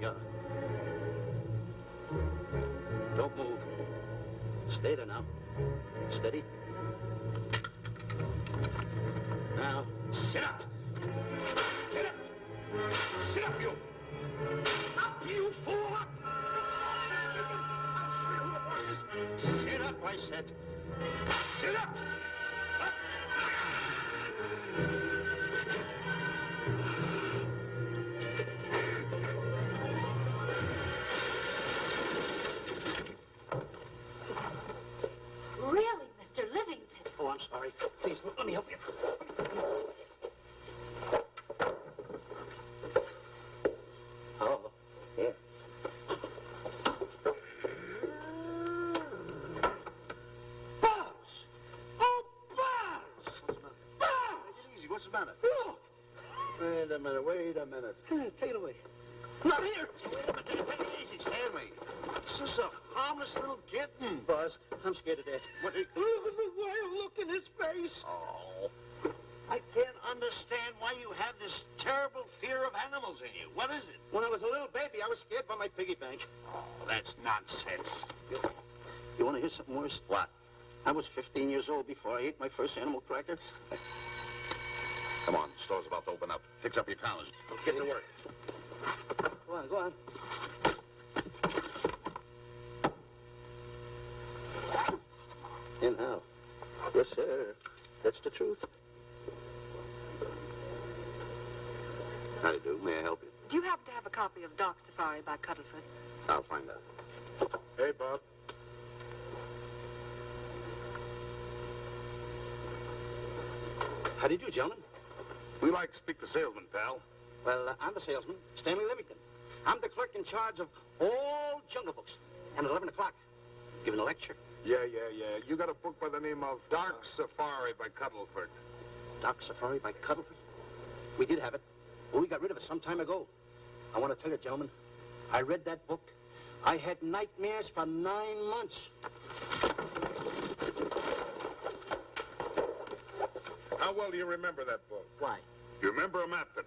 Yeah. Don't move. Stay there now. Steady. Now, sit up. Get up. Sit up, you. Up, you fool, up. Sit up, I said. Sit up. Up. Really, Mr. Livington? Oh, I'm sorry. Please, let me help you. Oh, here. Buzz! Oh, Buzz! Buzz! Take it easy. What's the matter? Oh. Wait a minute. Take it away. Not here. Wait a minute. Take it easy, Stanley. This is a harmless little kitten. Buzz, I'm scared to death. What? Look at the wild look in his face. Oh. I can't understand why you have this terrible fear of animals in you. What is it? When I was a little baby, I was scared by my piggy bank. Oh, that's nonsense. You want to hear something worse? What? I was 15 years old before I ate my first animal cracker. Come on, the store's about to open up. Fix up your counters. Get to work. Go on. And how? Yes, sir. That's the truth. How do you do? May I help you? Do you happen to have a copy of Dark Safari by Cuddlefoot? I'll find out. Hey, Bob. How do you do, gentlemen? We like to speak to salesman, pal. Well, I'm the salesman, Stanley Livington. I'm the clerk in charge of all Jungle Books. And at 11 o'clock, giving a lecture. Yeah. You got a book by the name of Dark Safari by Cuddlefoot. Dark Safari by Cuddlefoot? We did have it. Well, we got rid of it some time ago. I want to tell you, gentlemen, I read that book. I had nightmares for 9 months. How well do you remember that book? Why? You remember a map in it?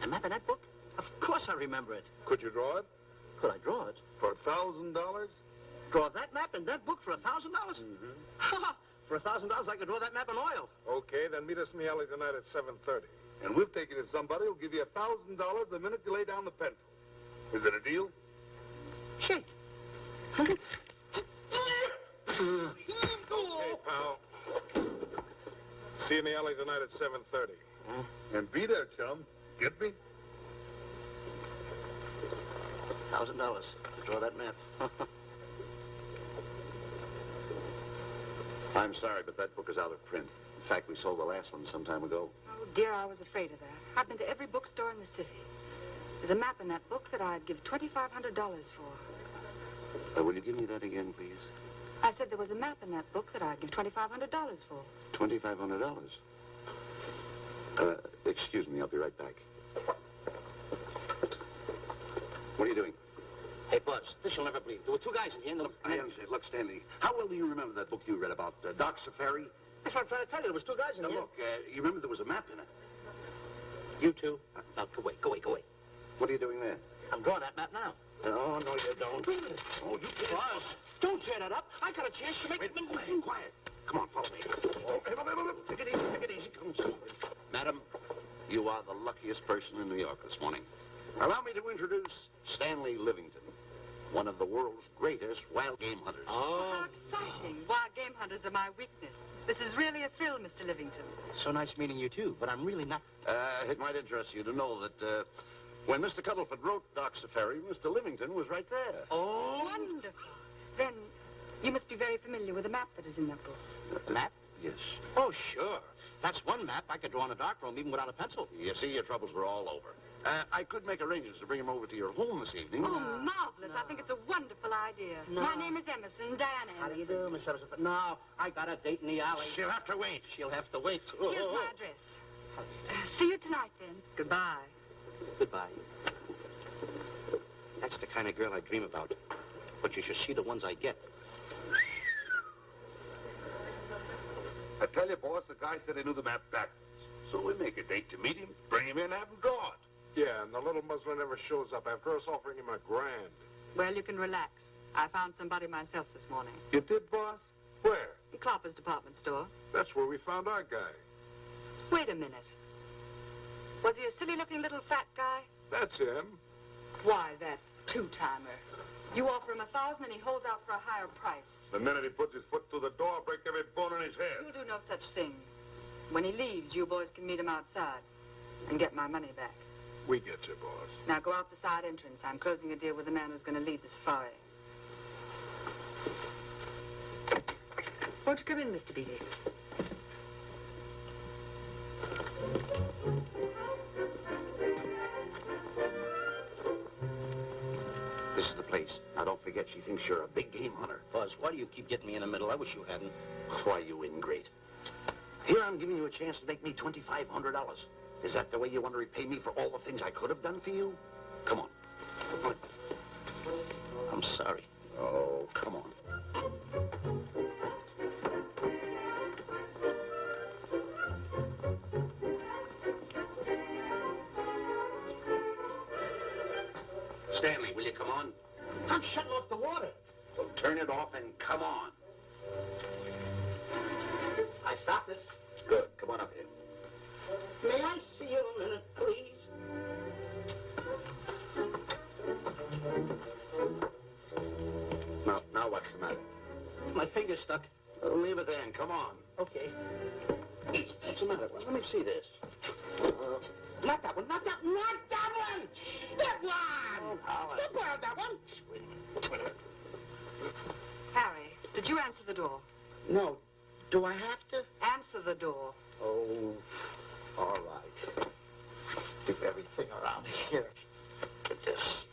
A map in that book? Of course I remember it. Could you draw it? Could I draw it? For $1,000? Draw that map in that book for $1,000? Mm-hmm. For $1,000, I could draw that map in oil. Okay, then meet us in the alley tonight at 7:30. And we'll take you to somebody who'll give you $1,000 the minute you lay down the pencil. Is it a deal? Shake. Okay, pal. See you in the alley tonight at 7:30. And be there, chum. Get me? $1,000 to draw that map. I'm sorry, but that book is out of print. In fact, we sold the last one some time ago. Oh, dear, I was afraid of that. I've been to every bookstore in the city. There's a map in that book that I'd give $2,500 for. Will you give me that again, please? I said there was a map in that book that I'd give $2,500 for. $2,500. Excuse me, I'll be right back. What are you doing? Hey, Buzz, this you'll never believe. There were two guys in here. I understand. Look, Stanley, how well do you remember that book you read about Dark Safari? That's what I'm trying to tell you. There was two guys in Now, here. look, you remember there was a map in it. You two. Now, go away. What are you doing there? I'm drawing that map now. Oh, no, you don't. Oh, you Buzz, don't tear that up. I got a chance to make... Wait, quiet. Come on, follow me. Take it easy. Come on. Madam, you are the luckiest person in New York this morning. Allow me to introduce Stanley Livington, one of the world's greatest wild game hunters. Oh, how exciting. Wild game hunters are my weakness. This is really a thrill, Mr. Livington. So nice meeting you, too, but I'm really not... It might interest you to know that when Mr. Cuddlefoot wrote Dark Safari, Mr. Livington was right there. Oh. Wonderful. Then you must be very familiar with the map that is in that book. Map? Yes. Oh, sure. That's one map I could draw in a darkroom even without a pencil. You see, your troubles were all over. I could make arrangements to bring him over to your home this evening. Oh, marvelous. I think it's a wonderful idea. No. My name is Emerson, Diana Emerson. How do you do, Miss Everson? No, I got a date in the alley. She'll have to wait. She'll have to wait. Here's my address. See you tonight, then. Goodbye. Goodbye. That's the kind of girl I dream about. But you should see the ones I get. I tell you, boss, the guy said he knew the map backwards. So we make a date to meet him, bring him in, have him draw it. Yeah, and the little muzzler never shows up after us offering him $1,000. Well, you can relax. I found somebody myself this morning. You did, boss? Where? In Clopper's department store. That's where we found our guy. Wait a minute. Was he a silly-looking little fat guy? That's him. Why, that two-timer. You offer him $1,000 and he holds out for a higher price. The minute he puts his foot through the door, I'll break every bone in his head. You'll do no such thing. When he leaves, you boys can meet him outside and get my money back. We get you, boss. Now go out the side entrance. I'm closing a deal with the man who's going to lead the safari. Won't you come in, Mr. Beatty? This is the place. Now, don't forget, she thinks you're a big game hunter. Buzz, why do you keep getting me in the middle? I wish you hadn't. Why, you ingrate. Here I'm giving you a chance to make me $2,500. Is that the way you want to repay me for all the things I could have done for you? Come on. I'm sorry. Oh, come on. Stanley, will you come on? I'm shutting off the water. Well, turn it off and come on. I stopped it. Good. Come on up here. May I see you a minute, please? Now what's the matter? My finger's stuck. Leave it there and come on. Okay. What's the matter? Well, let me see this. Not that one. Not that one. Not that one. That one. Holland. Don't borrow that one. Wait a minute. Harry, did you answer the door? No. Do I have to? Answer the door. Oh, all right. Keep everything around here. Get this.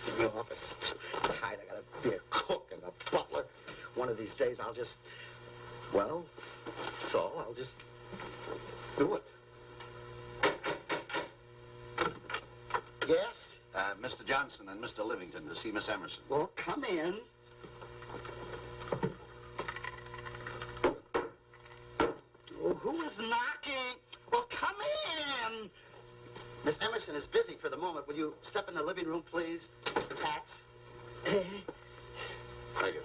In the office. Tight. I gotta be a cook and a butler. One of these days I'll just, well, so I'll just do it. Yes? Mr. Johnson and Mr. Livington to see Miss Emerson. Well, come in. Oh, who is knocking? Well, come in. Miss Emerson is busy for the moment. Will you step in the living room, please? Pats. Thank you.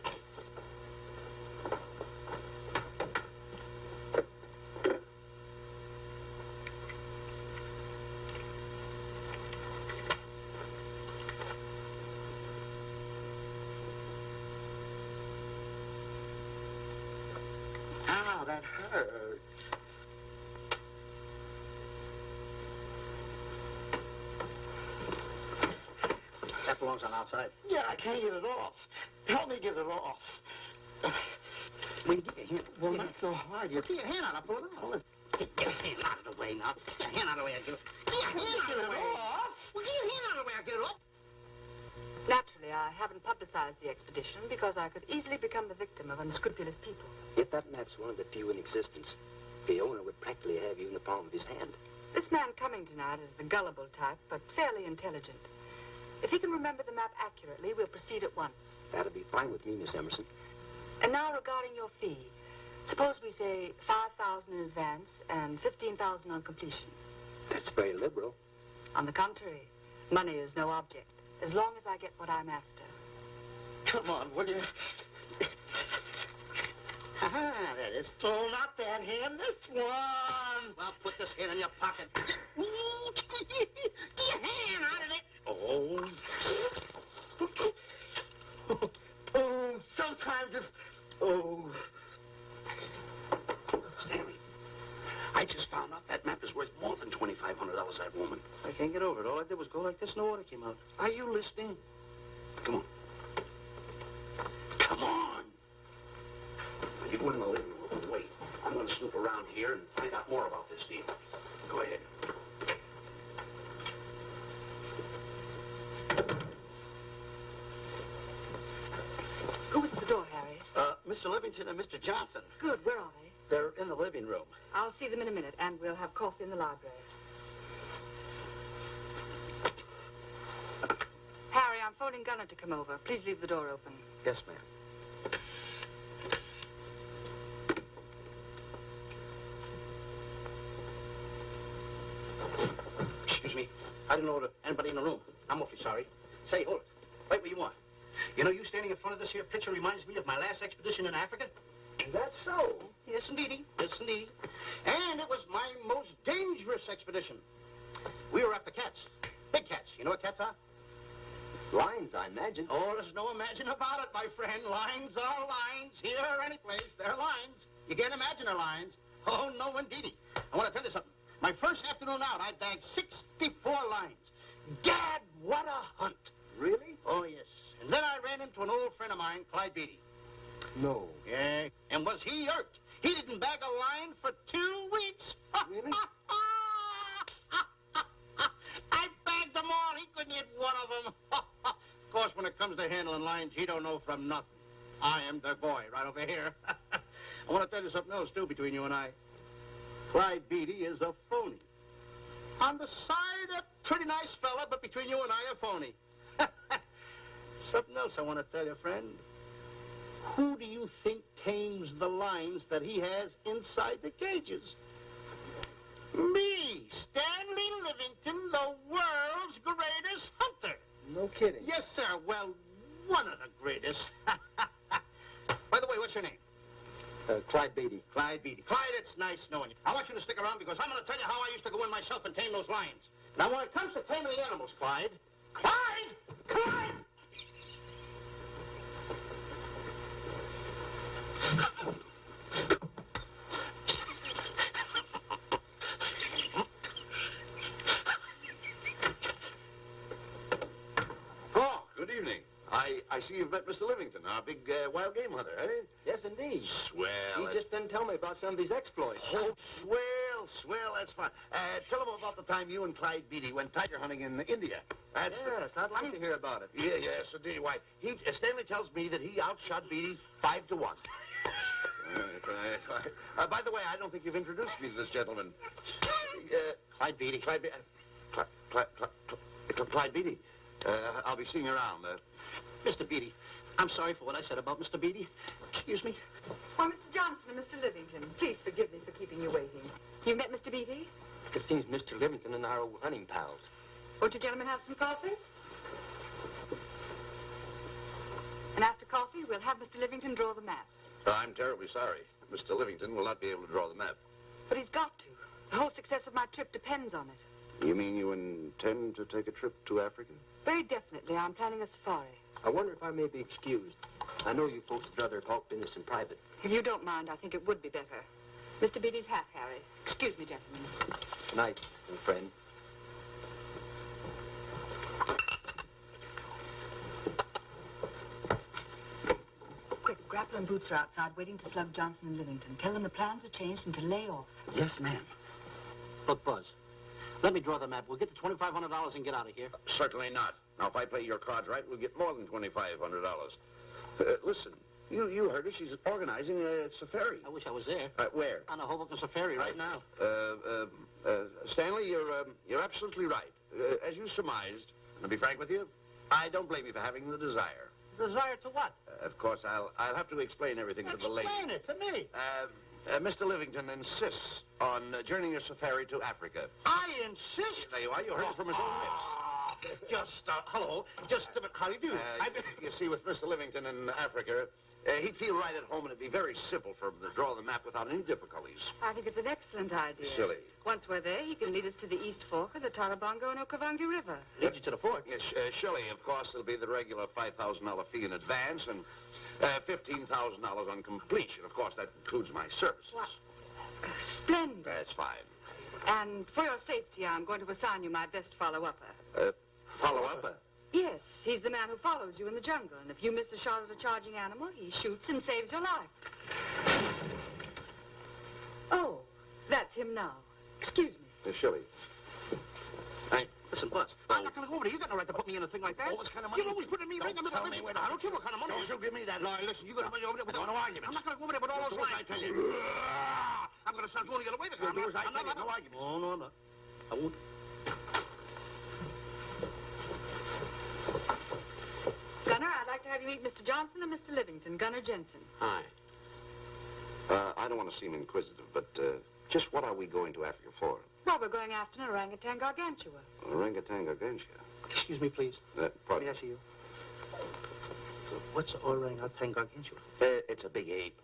Ow, that hurts. That belongs on outside. Yeah, I can't get it off. Help me get it off. Well, you get your hand. Well, not so hard. You get your hand out. I'll pull it out. Get your hand out of the way now. Get your hand out of the way. I'll get it. Get your hand out of the way. Well, get your hand out of the way. I'll get it off. Naturally, I haven't publicized the expedition because I could easily become the victim of unscrupulous people. Yet that map's one of the few in existence. The owner would practically have you in the palm of his hand. This man coming tonight is the gullible type, but fairly intelligent. If he can remember the map accurately, we'll proceed at once. That'll be fine with me, Miss Emerson. And now regarding your fee. Suppose we say $5,000 in advance and $15,000 on completion. That's very liberal. On the contrary, money is no object, as long as I get what I'm after. Come on, will you? Ah, that is. Oh, not that hand. This one. Well, put this hand in your pocket. Get your hand out of it. Oh. Oh, sometimes if... Oh. Stanley, I just found out that map is worth more than $2,500, that woman. I can't get over it. All I did was go like this and the water came out. Are you listening? Come on. Come on. Now, you go in the living room and wait. I'm going to snoop around here and find out more about this deal. Go ahead. Who's at the door, Harry? Mr. Livington and Mr. Johnson. Good, where are they? They're in the living room. I'll see them in a minute, and we'll have coffee in the library. Harry, I'm phoning Gunner to come over. Please leave the door open. Yes, ma'am. Excuse me. I didn't know there anybody in the room. I'm awfully sorry. Say, hold it. Right where you are. You know, you standing in front of this here picture reminds me of my last expedition in Africa. Is that so? Yes, indeedy. Yes, indeedy. And it was my most dangerous expedition. We were after cats. Big cats. You know what cats are? Lions, I imagine. Oh, there's no imagine about it, my friend. Lions are lions. Here or any place, they're lions. You can't imagine they're lions. Oh, no, indeedy. I want to tell you something. My first afternoon out, I bagged 64 lions. Gad, what a hunt. Really? Oh, yes. And then I ran into an old friend of mine, Clyde Beatty. No. Yeah. And was he irked? He didn't bag a lion for 2 weeks. Really? I bagged them all. He couldn't hit one of them. Of course, when it comes to handling lions, he don't know from nothing. I am the boy right over here. I want to tell you something else, too, between you and I. Clyde Beatty is a phony. On the side, a pretty nice fella, but between you and I, a phony. Something else I want to tell you, friend. Who do you think tames the lions that he has inside the cages? Me, Stanley Livington, the world's greatest hunter. No kidding. Yes, sir. Well, one of the greatest. By the way, what's your name? Clyde Beatty. Clyde Beatty. Clyde, it's nice knowing you. I want you to stick around because I'm going to tell you how I used to go in myself and tame those lions. Now, when it comes to taming the animals, Clyde... Clyde! Clyde! Oh, good evening. I see you've met Mr. Livington, our big wild game hunter, eh? Yes, indeed. Swell. He just didn't tell me about some of his exploits. Oh, swell, that's fine. Tell him about the time you and Clyde Beatty went tiger hunting in India. That's Yes, I'd like to hear about it. Yes, indeed. Why, Stanley tells me that he outshot Beatty 5 to 1. By the way, I don't think you've introduced me to this gentleman. Clyde Beatty. Clyde Beatty. I'll be seeing you around. Mr. Beatty, I'm sorry for what I said about Mr. Beatty. Excuse me. Why, Mr. Johnson and Mr. Livington, please forgive me for keeping you waiting. You met Mr. Beatty? It seems Mr. Livington and I are hunting pals. Won't you gentlemen have some coffee? And after coffee, we'll have Mr. Livington draw the map. I'm terribly sorry. Mr. Livington will not be able to draw the map. But he's got to. The whole success of my trip depends on it. You mean you intend to take a trip to Africa? Very definitely. I'm planning a safari. I wonder if I may be excused. I know you folks would rather talk business in private. If you don't mind, I think it would be better. Mr. Beatty's hat, Harry. Excuse me, gentlemen. Good night, old friend. Quick, Grapple and Boots are outside waiting to slug Johnson and Livington. Tell them the plans are changed and to lay off. Yes, ma'am. Look, Buzz, let me draw the map. We'll get the $2,500 and get out of here. Certainly not. Now, if I play your cards right, we'll get more than $2,500. Listen, you heard her. She's organizing a safari. I wish I was there. Where? On a Hoboken safari right now. Stanley, you're absolutely right. As you surmised, and to be frank with you, I don't blame you for having the desire. Desire to what? Of course, I'll have to explain everything to the lady. Explain it to me. Mr. Livington insists on journeying a safari to Africa. I insist. There you are. You heard it from his own lips. Hello. How do you do? You see, with Mr. Livington in Africa, he'd feel right at home, and it'd be very simple for him to draw the map without any difficulties. I think it's an excellent idea. Silly. Once we're there, he can lead us to the East Fork of the Tarabongo and Okavango River. Lead you to the fort. Yes, surely, of course, there'll be the regular $5,000 fee in advance and $15,000 on completion. Of course, that includes my services. What? Splendid. That's fine. And for your safety, I'm going to assign you my best follow-upper. Follow-up? Yes, he's the man who follows you in the jungle. And if you miss a shot at a charging animal, he shoots and saves your life. Oh, that's him now. Excuse me. Shirley. Listen, Buzz, I'm not going to go over there. You got no right to put me in a thing like that. Oh, what kind of money? You're always putting me right in the middle of it. I don't care what kind of money. Don't you give me that. No, listen, you're going to be over there with no arguments. I'm not going to go over there with all those lines. I tell you. I'm going to start going the other way. You'll do as I tell you. No arguments. No, I'm not. I won't. Gunner, I'd like to have you meet Mr. Johnson and Mr. Livington, Gunner Jensen. Hi. I don't want to seem inquisitive, but just what are we going to Africa for? Well, Well, we're going after an orangutan gargantua. Orangutan gargantua. Excuse me, please. Pardon? May I see you? What's orangutan gargantua? It's a big ape.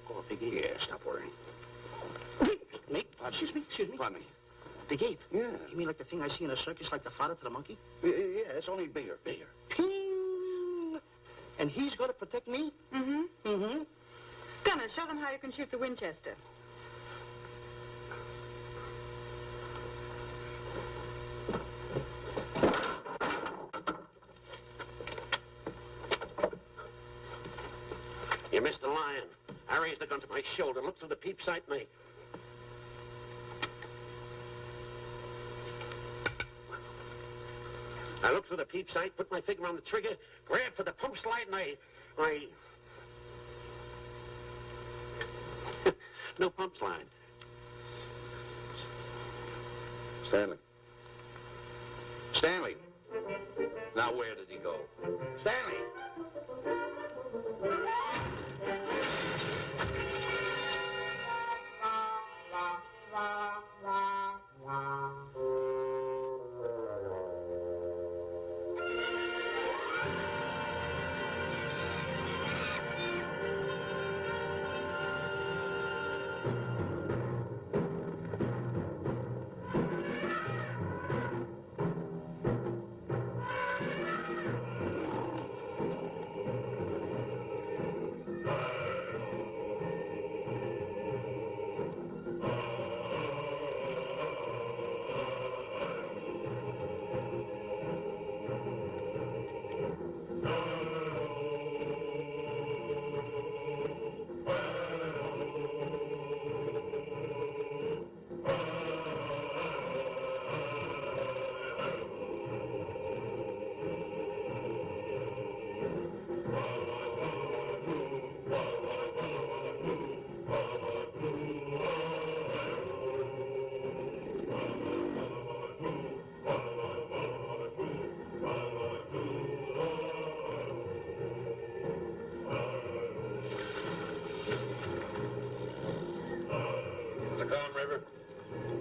Oh, a big ape. Yeah, stop worrying. Me? Excuse me. Pardon me. Big ape? Yeah. You mean like the thing I see in a circus, like the father to the monkey? Yeah, it's only bigger. Ping! And he's going to protect me? Mm-hmm. Mm-hmm. Gunner, show them how you can shoot the Winchester. You missed the lion. I raised the gun to my shoulder, looked through the peep sight, and I looked through the peep sight, put my finger on the trigger, grabbed for the pump slide, and I... No pump slide. Stanley. Stanley. Now, where did he go? Stanley! River?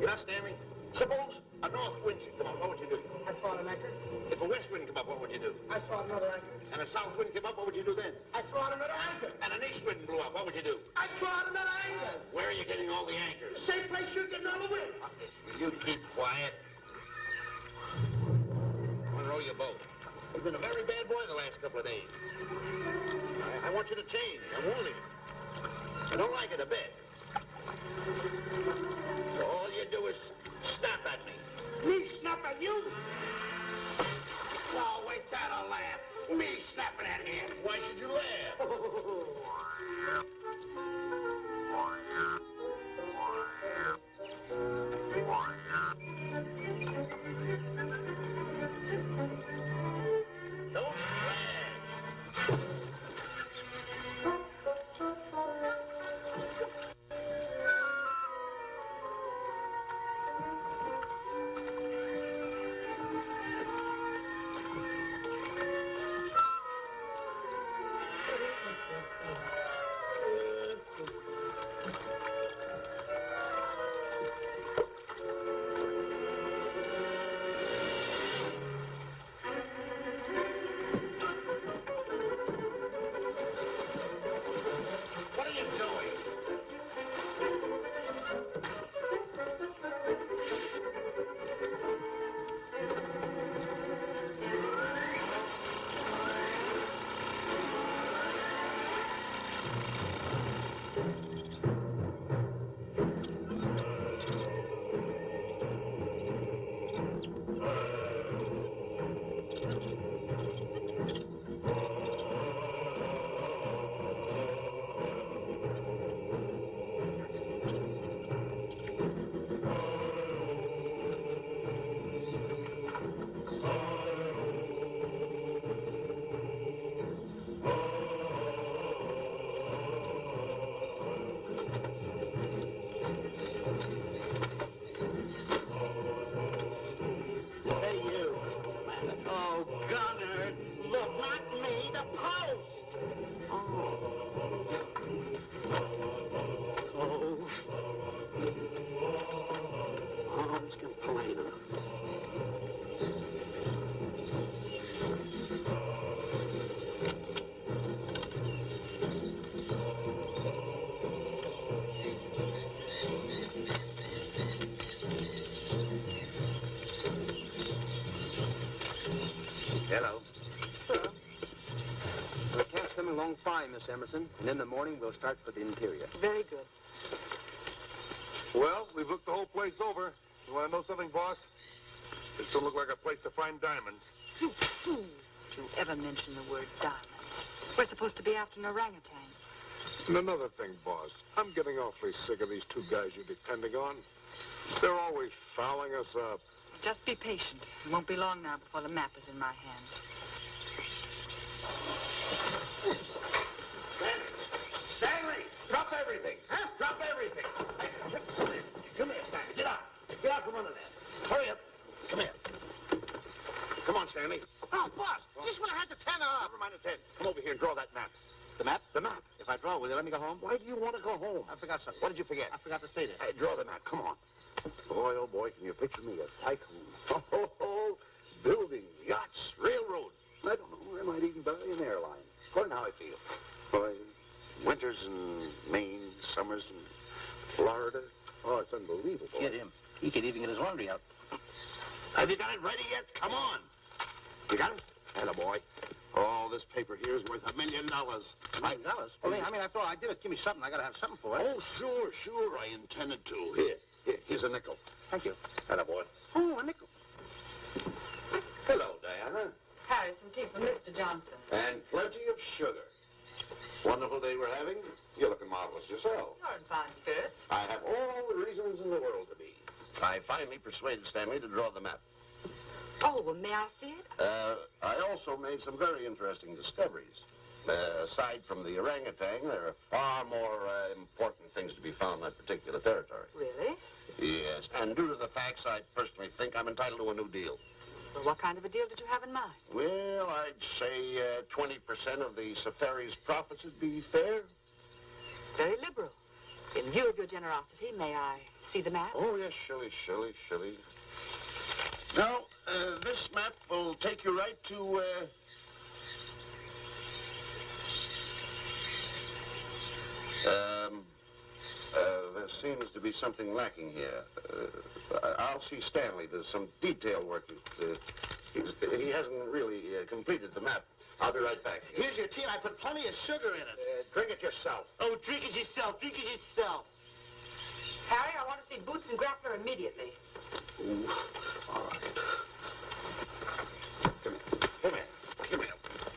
Yeah, Stanley. Suppose a north wind should come up. What would you do? I thought an anchor. If a west wind come up, what would you do? I thought another anchor. And a south wind came up, what would you do then? I thought another anchor. And an east wind blew up, what would you do? I thought another anchor. Where are you getting all the anchors? Same place you're getting all the wind. Will you keep quiet? Unroll your boat. You've been a very bad boy the last couple of days. I want you to change. I'm warning you. I don't like it a bit. So all you do is snap at me. Me snap at you? No, wait, that'll laugh. Me snapping at him. Why should you laugh? Don't brag. Emerson, and in the morning we'll start for the interior. Very good. Well, we've looked the whole place over. You want to know something, boss? This don't look like a place to find diamonds. You fool. Don't you ever mention the word diamonds. We're supposed to be after an orangutan. And another thing, boss. I'm getting awfully sick of these two guys you're depending on. They're always fouling us up. Just be patient. It won't be long now before the map is in my hands. Stanley, drop everything. Huh? Drop everything. Come here, Stanley. Get out. Get out from under there. Hurry up. Come here. Come on, Stanley. Oh, boss, just when I had the 10 off. Never mind the 10. Come over here and draw that map. The map? The map. If I draw, will you let me go home? Why do you want to go home? I forgot something. What did you forget? I forgot to say this. Hey, draw the map. Come on. Boy, oh, boy, can you picture me a tycoon? Oh, building yachts, railroads. I don't know. I might even buy an airline. According to how I feel. Boy, winters in Maine, summers in Florida. Oh, it's unbelievable. Get him. He could even get his laundry out. Have you got it ready yet? Come on. You got it? Attaboy. Oh, this paper here is worth $1 million. $1 million? Well, I mean, after all, I did it. Give me something. I got to have something for it. Oh, sure. I intended to. Here's a nickel. Thank you. Attaboy. Oh, a nickel. Hello, Diana. Harry, some tea for Mr. Johnson. And plenty of sugar. Wonderful day we're having. You're looking marvelous yourself. You're in fine spirits. I have all the reasons in the world to be. I finally persuaded Stanley to draw the map. Oh, well, may I see it? I also made some very interesting discoveries. Aside from the orangutan, there are far more important things to be found in that particular territory. Really? Yes, and due to the facts, I personally think I'm entitled to a new deal. Well, what kind of a deal did you have in mind? Well, I'd say 20% of the safari's profits would be fair. Very liberal. In view of your generosity, may I see the map? Oh, yes, Shirley. Now, this map will take you right to, there seems to be something lacking here. I'll see Stanley. There's some detail work. He hasn't really completed the map. I'll be right back. Here's your tea. I put plenty of sugar in it. Drink it yourself. Oh, drink it yourself. Drink it yourself. Harry, I want to see Boots and Grappler immediately. Ooh, all right. Come here.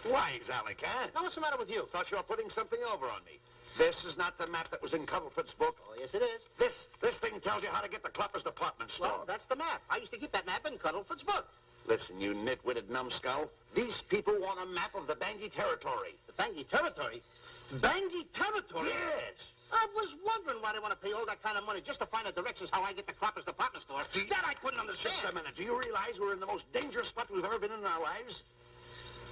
Why, Zalek, huh? Now, what's the matter with you? Thought you were putting something over on me. This is not the map that was in Cuddlefoot's book. Oh, yes, it is. This thing tells you how to get the Cloppers department store. Well, that's the map. I used to keep that map in Cuddlefoot's book. Listen, you nitwitted numbskull. These people want a map of the Bangui territory. The Bangui territory? Bangui territory? Yes. I was wondering why they want to pay all that kind of money just to find the directions how I get to Cloppers department store. That I couldn't understand. Just a minute. Do you realize we're in the most dangerous spot we've ever been in our lives?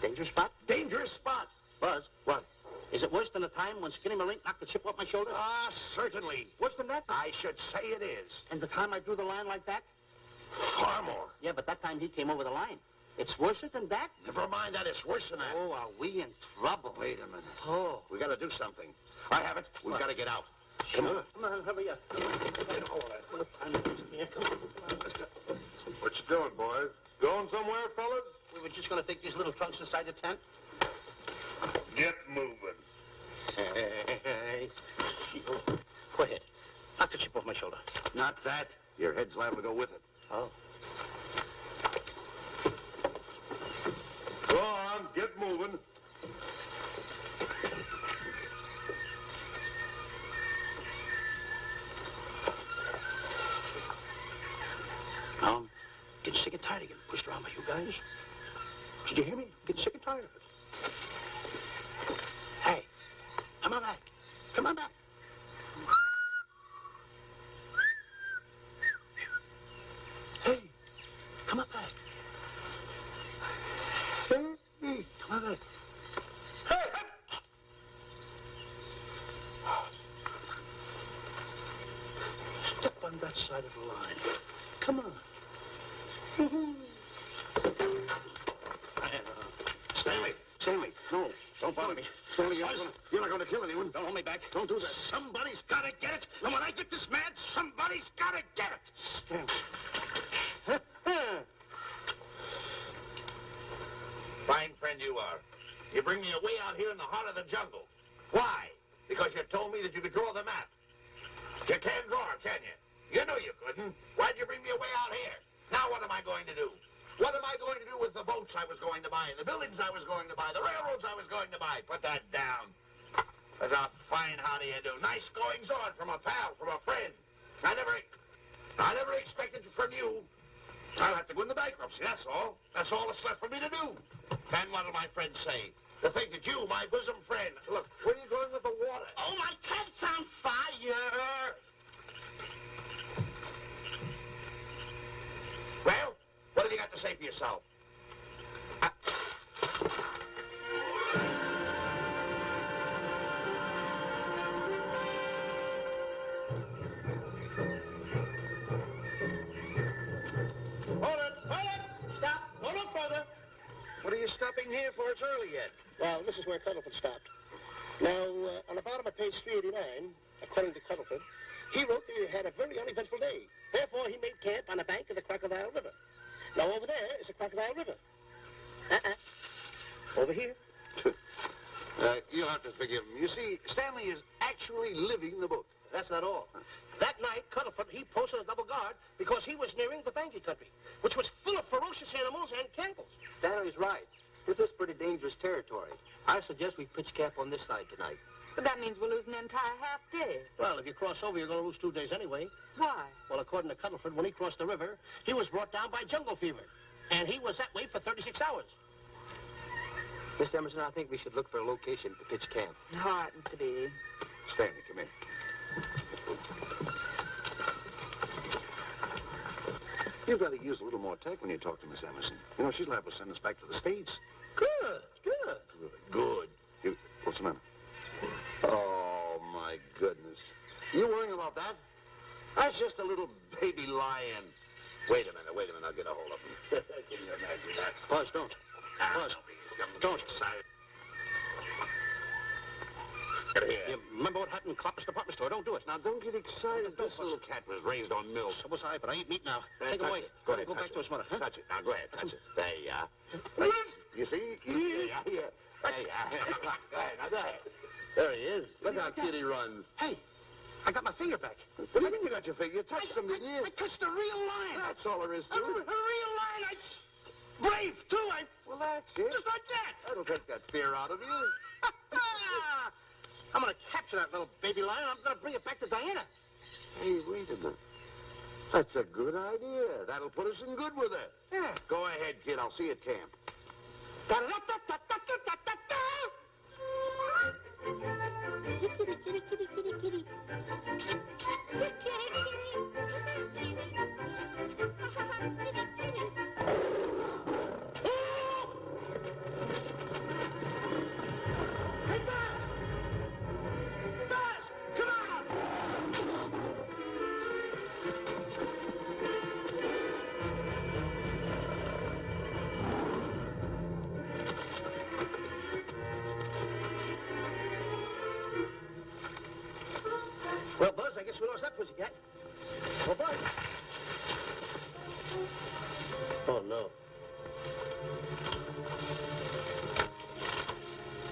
Dangerous spot? Dangerous spot. Buzz. What? Is it worse than the time when Skinny Marink knocked the chip off my shoulder? Ah, certainly. Worse than that? I should say it is. And the time I drew the line like that? Far more. Yeah, but that time he came over the line. It's worse than that? Never mind that. It's worse than that. Oh, are we in trouble? Wait a minute. Oh. We got to do something. I have it. We've got to get out. Come on. Come on, hurry up. Come on. Let's go. What you doing, boys? Going somewhere, fellas? We were just going to take these little trunks inside the tent. Get moving. Hey. Go ahead. Knock the chip off my shoulder. Not that. Your head's liable to go with it. Oh. Go on, get moving. Now, I'm getting sick and tired of getting pushed around by you guys. Did you hear me? I'm getting sick and tired of it. Hey, come on back. Come on back. Hey, come on back. Hey, come on back. Hey, hey. Step on that side of the line. Come on. Stanley, no, don't bother me. Stanley, you're not going to kill anyone. Don't hold me back. Don't do that. Somebody's got to get it. And when I get this mad, somebody's got to get it. Stanley. Fine friend you are. You bring me away out here in the heart of the jungle. Why? Because you told me that you could draw the map. You can't draw, can you? You knew you couldn't. Why'd you bring me away out here? Now what am I going to do? What am I going to do with the boats I was going to buy, the buildings I was going to buy, the railroads I was going to buy? Put that down. That's a fine how do you do. Nice goings on from a pal, from a friend. I never expected it from you. I'll have to go into bankruptcy, that's all. That's all that's left for me to do. And what'll my friends say? To think that you, my bosom friend... Look, where are you going with the water? Oh, my cat's on fire! Well, what have you got to say for yourself? Hold it! Stop! Don't look further! What are you stopping here for? It's early yet. Well, this is where Cuddlefoot stopped. Now, on the bottom of page 389, according to Cuddlefoot, he wrote that he had a very uneventful day. Therefore, he made camp on the bank of the Crocodile River. Now, over there is the Crocodile River. Over here. You'll have to forgive him. You see, Stanley is actually living the book. That's not all. That night, Cuddlefoot, he posted a double guard because he was nearing the Banky country, which was full of ferocious animals and cannibals. Stanley's right. This is pretty dangerous territory. I suggest we pitch camp on this side tonight. But that means we'll lose an entire half day. Well, if you cross over, you're going to lose 2 days anyway. Why? Well, according to Cuddlefoot, when he crossed the river, he was brought down by jungle fever. And he was that way for 36 hours. Miss Emerson, I think we should look for a location to pitch camp. All right, Mr. Beatty. Stanley, come here. You've got to use a little more tact when you talk to Miss Emerson. You know, she's liable to send us back to the States. Good. What's the matter? Oh, my goodness. You worrying about that? That's just a little baby lion. Wait a minute. I'll get a hold of him. Give me your magic. Buzz, don't. Buzz, don't. Here. You remember what happened in Copper's department store? Don't do it. Now, don't get excited. This little cat was raised on milk. So was I, but I ain't meat now. Take him away. Go ahead. Go back to his mother, huh? Touch it. Now, go ahead. Touch it. There you are. You see? Yeah. There you are. Go ahead. Now, go ahead. There he is. Look how cute he runs. Hey, I got my finger back. What do you mean you got your finger? You touched him, didn't you? I touched a real lion. That's all there is to A it. real lion. Brave, too. Well, that's it. Just like that. That'll take that fear out of you. I'm going to capture that little baby lion. I'm going to bring it back to Diana. Hey, wait a minute. That's a good idea. That'll put us in good with her. Yeah. Go ahead, kid. I'll see you at camp. Well, Buzz, I guess we lost that pussycat. Oh, Buzz. Oh, no.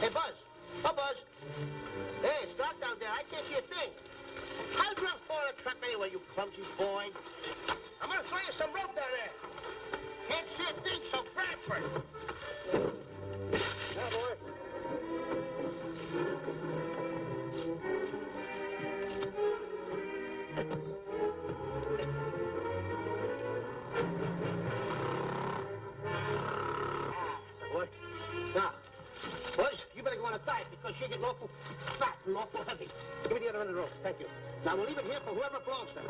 Hey, Buzz. Oh, Buzz. Hey, it's dark down there. I can't see a thing. How'd you fall in a trap anyway, you clumsy boy? I'm going to throw you some rope down there. Can't see a thing, so grab for it. Now, boy. Boy. Now, Buzz, you better go on a diet because you're getting awful fat and awful heavy. Give me the other end of the rope. Thank you. Now, we'll leave it here for whoever belongs to it.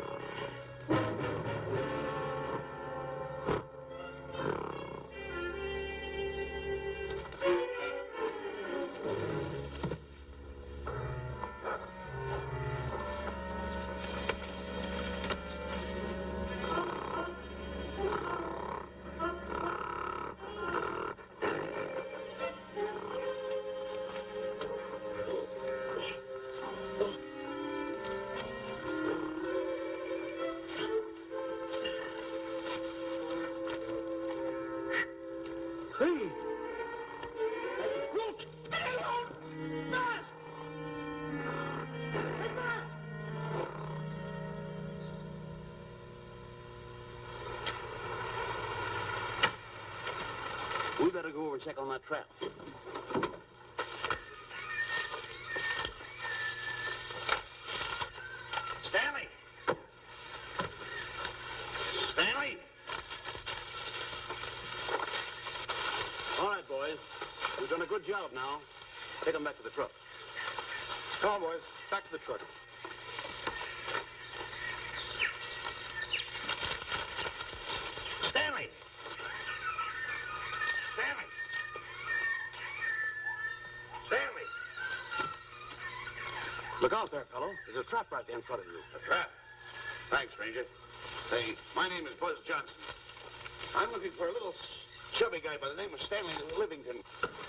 Hey! Look! Buzz! We better go over and check on that trap. Stanley! Stanley! All right, boys. We've done a good job now. Take them back to the truck. Come on, boys. Back to the truck. Stanley! Stanley! Stanley! Look out there, fellow. There's a trap right there in front of you. A trap? Thanks, Ranger. Hey, my name is Buzz Johnson. I'm looking for a little chubby guy by the name of Stanley Livington.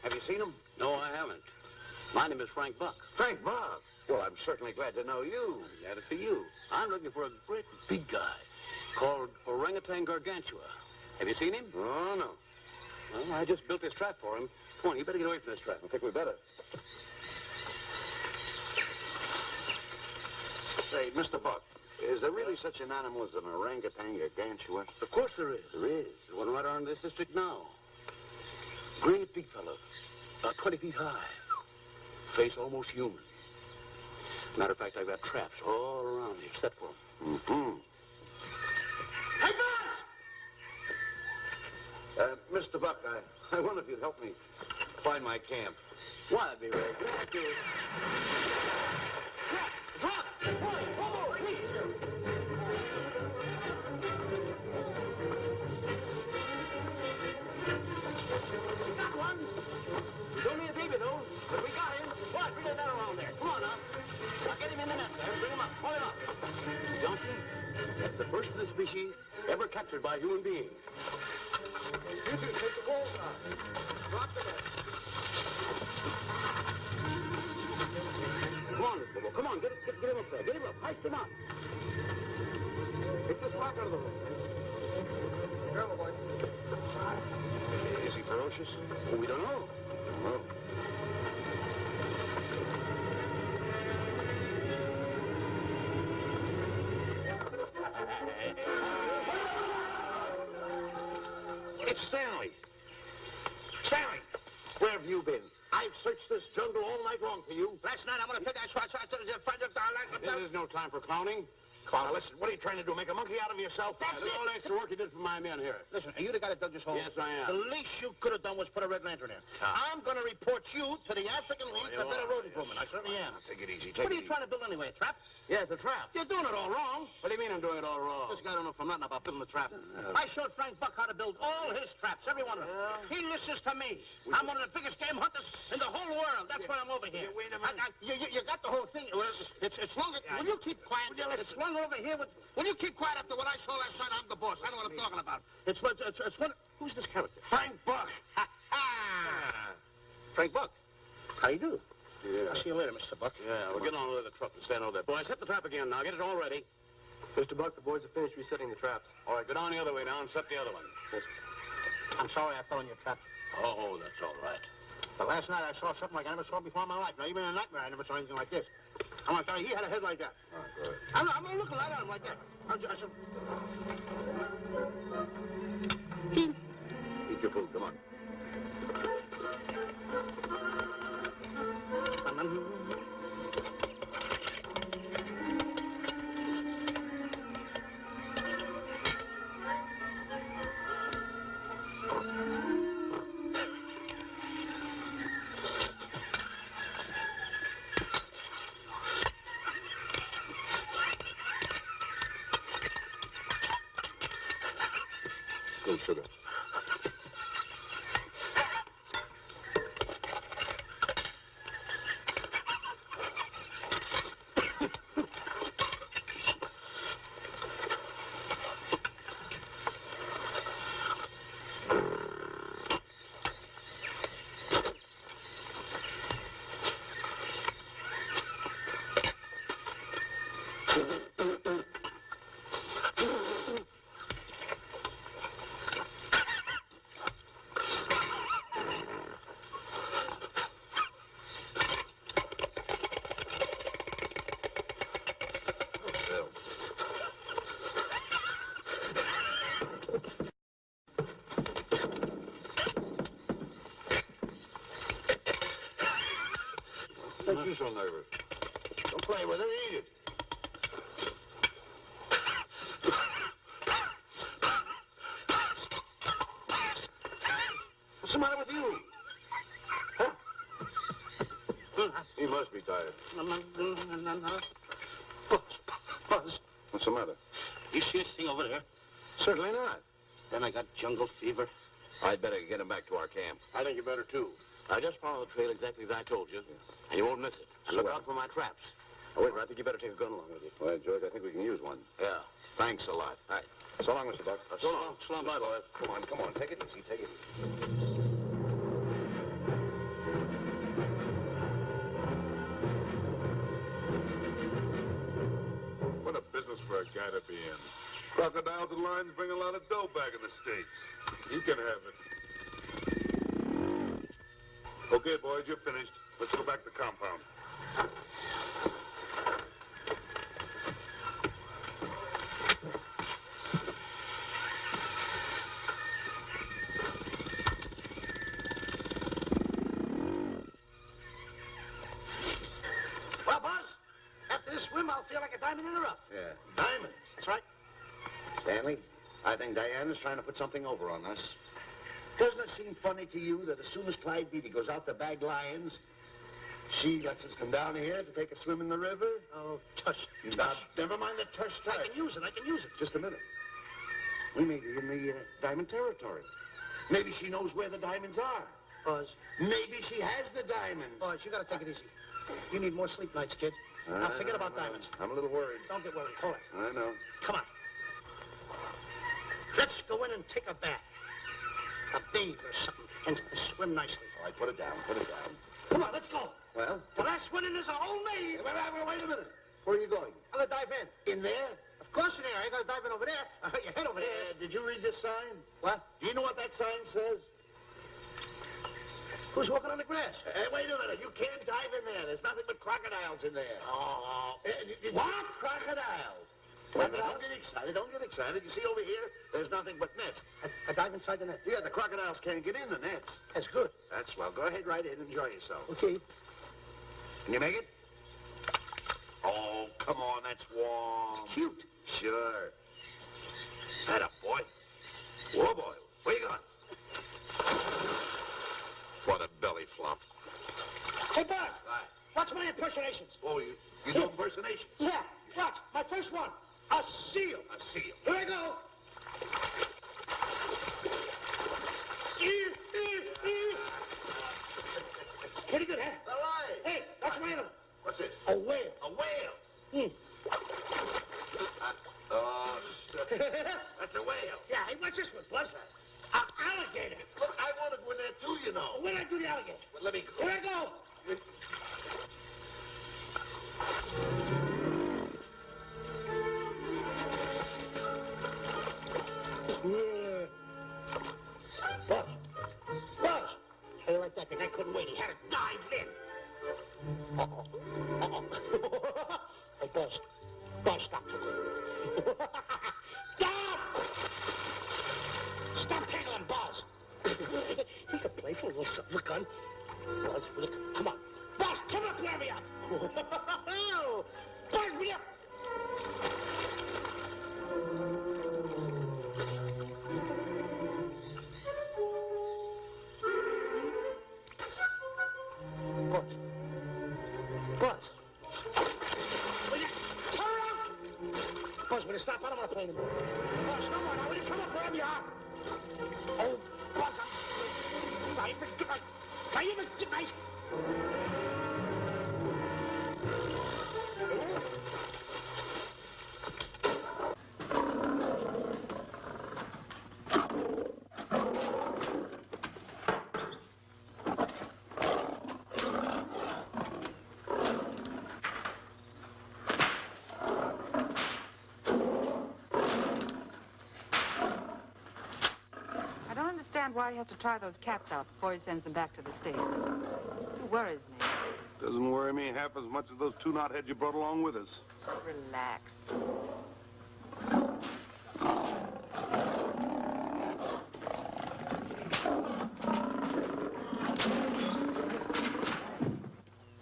Have you seen him? No, I haven't. My name is Frank Buck. Frank Buck. Well, I'm certainly glad to know you. Glad to see you. I'm looking for a great big guy called Orangutan Gargantua. Have you seen him? Oh, no. Well, I just built this trap for him. Come on, you better get away from this trap. I think we better. Say, Mr. Buck, is there really such an animal as an orangutan gargantua? Of course there is. There is. There's one right around this district now. Great big fellow. About 20 feet high. Face almost human. Matter of fact, I've got traps all around here set for him. Mm-hmm. Hey, Buzz! Mr. Buck, I wonder if you'd help me find my camp. Why, I'd be very glad to. Drop! Whoa, please! We got one. He's only a baby, though. But we got him. What? Bring that around there. Come on, now. Now, get him in the net there. Bring him up. Pull him up. Johnson, that's the first of the species ever captured by a human being. You two take the walls off. Drop the net. Come on, Bobo. Come on. Get him up there. Get him up. Heist him up. Take this lock out of the hole. Careful, boy. Is he ferocious? Well, we don't know. No. It's Stanley. Stanley, where have you been? I've searched this jungle all night long for you. Last night, I'm going to take that shot. This is no time for clowning. Now, listen, what are you trying to do? Make a monkey out of yourself? That's All the extra work you did for my men here. Listen, are you the guy that dug this hole? Yes, I am. The least you could have done was put a red lantern in. I'm going to report you to the African League for better road improvement. I certainly am. Take it easy. What are you trying to build anyway, a trap? Yes, a trap. You're doing it all wrong. What do you mean I'm doing it all wrong? This guy don't know from nothing about building a trap. I showed Frank Buck how to build all his traps, every one of them. He listens to me. I'm one of the biggest game hunters in the whole world. That's why I'm over here. Wait a minute. You got the whole thing. It's longer. Will you keep quiet? It's one over here. Will you keep quiet after what I saw last night? I'm the boss. I know what I'm talking about. It's one. Who's this character? Frank Buck. Ha ha! Frank Buck. How you do? Yeah. I'll see you later, Mr. Buck. Yeah, we'll get on with the truck and stand over there. Boys, set the trap again now. Get it all ready. Mr. Buck, the boys have finished resetting the traps. All right, go down the other way now and set the other one. Yes, I'm sorry I fell in your trap. Oh, that's all right. But last night I saw something like I never saw before in my life. Now, even in a nightmare, I never saw anything like this. I'm going to tell you, he had a head like that. All right, go ahead. I'm looking right at him like that. Eat your food. Come on. Good sugar. you so nervous? Don't play with it. Eat it. What's the matter with you? Huh? He must be tired. Buzz, What's the matter? you see this thing over there? Certainly not. Then I got jungle fever. I'd better get him back to our camp. I think you better, too. Now, just follow the trail exactly as I told you, and you won't miss it. And look out for my traps. Oh, wait, I think you better take a gun along with you. Well, George, I think we can use one. Yeah. Thanks a lot. All right. So long, Mr. Buck. So long. So long, boys. Come on. Take it easy. Take it easy. What a business for a guy to be in. Crocodiles and lions bring a lot of dough back in the States. You can have it. Okay, boys, you're finished. Let's go back to the compound. Well, Buzz, after this swim, I'll feel like a diamond in the rough. Yeah. Diamond. That's right. Stanley, I think Diana's trying to put something over on us. Doesn't it seem funny to you that as soon as Clyde Beatty goes out to bag lions, she lets us come down here to take a swim in the river? Oh, tush. Now, never mind the tush. I can use it. Just a minute. We may be in the diamond territory. Maybe she knows where the diamonds are. Buzz. Maybe she has the diamonds. Buzz, you gotta take it easy. You need more sleep nights, kid. Now, forget about diamonds. I'm a little worried. Don't get worried. Hold it. I know. Come on. Let's go in and take a bath. A bathe or something. And swim nicely. All right, put it down. Come on, let's go. Well? The last one in is a whole name. Wait a minute. Where are you going? I'm gonna dive in. In there? Of course in there. I ain't gonna dive in over there. Your head over there. Did you read this sign? What? Do you know what that sign says? Who's walking on the grass? Wait a minute. You can't dive in there. There's nothing but crocodiles in there. Oh. What? Crocodiles? Don't get excited. You see over here, there's nothing but nets. I dive inside the net. Yeah, the crocodiles can't get in the nets. That's good. That's well. Go ahead right in. Enjoy yourself. Okay. Can you make it? Oh, come on. That's warm. It's cute. Sure. Atta boy. Whoa, boy. Where you going? What a belly flop. Hey, Buzz. Watch my impersonations. Oh, you do impersonations? Yeah. Watch. My first one. A seal. A seal. Here I go. Pretty good, huh? All right. Hey, that's my animal. What's this? A whale. A whale. That's a whale. Yeah, hey, what's this one, Buzz? An alligator. Look, I want to go in there too, you know. Where'd I do the alligator? Well, let me go. Here I go. Yeah. Buzz. How you like that? The guy couldn't wait. He had to dive in. Hey, Buzz. Stop. Stop! Stop tangling, Buzz. He's a playful little son of a gun. Buzz, look, come on. Buzz, come up, grab me up. Buzz, me up. Buzz. Will you turn around? Buzz, will you stop? I don't want to play anymore. Buzz, no more. Now, will you come up wherever you are? Oh, Buzz, I even get my... Why he has to try those cats out before he sends them back to the States. It worries me. Doesn't worry me half as much as those two knotheads you brought along with us. Relax.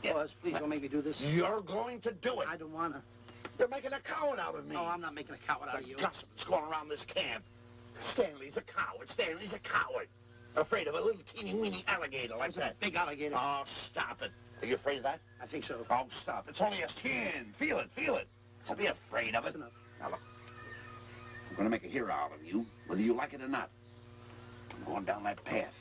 Buzz, Buzz, please don't make me do this. You're going to do it. I don't want to. You're making a coward out of me. No, I'm not making a coward out of The you. gossip that's going around this camp. Stanley's a coward. Stanley's a coward. Afraid of a little teeny-weeny alligator like That's a that. big alligator. Oh, stop it. Are you afraid of that? I think so. Oh, stop. It's only a skin. Feel it, feel it. Don't be afraid of it. That's enough. Now, look. I'm going to make a hero out of you, whether you like it or not. I'm going down that path.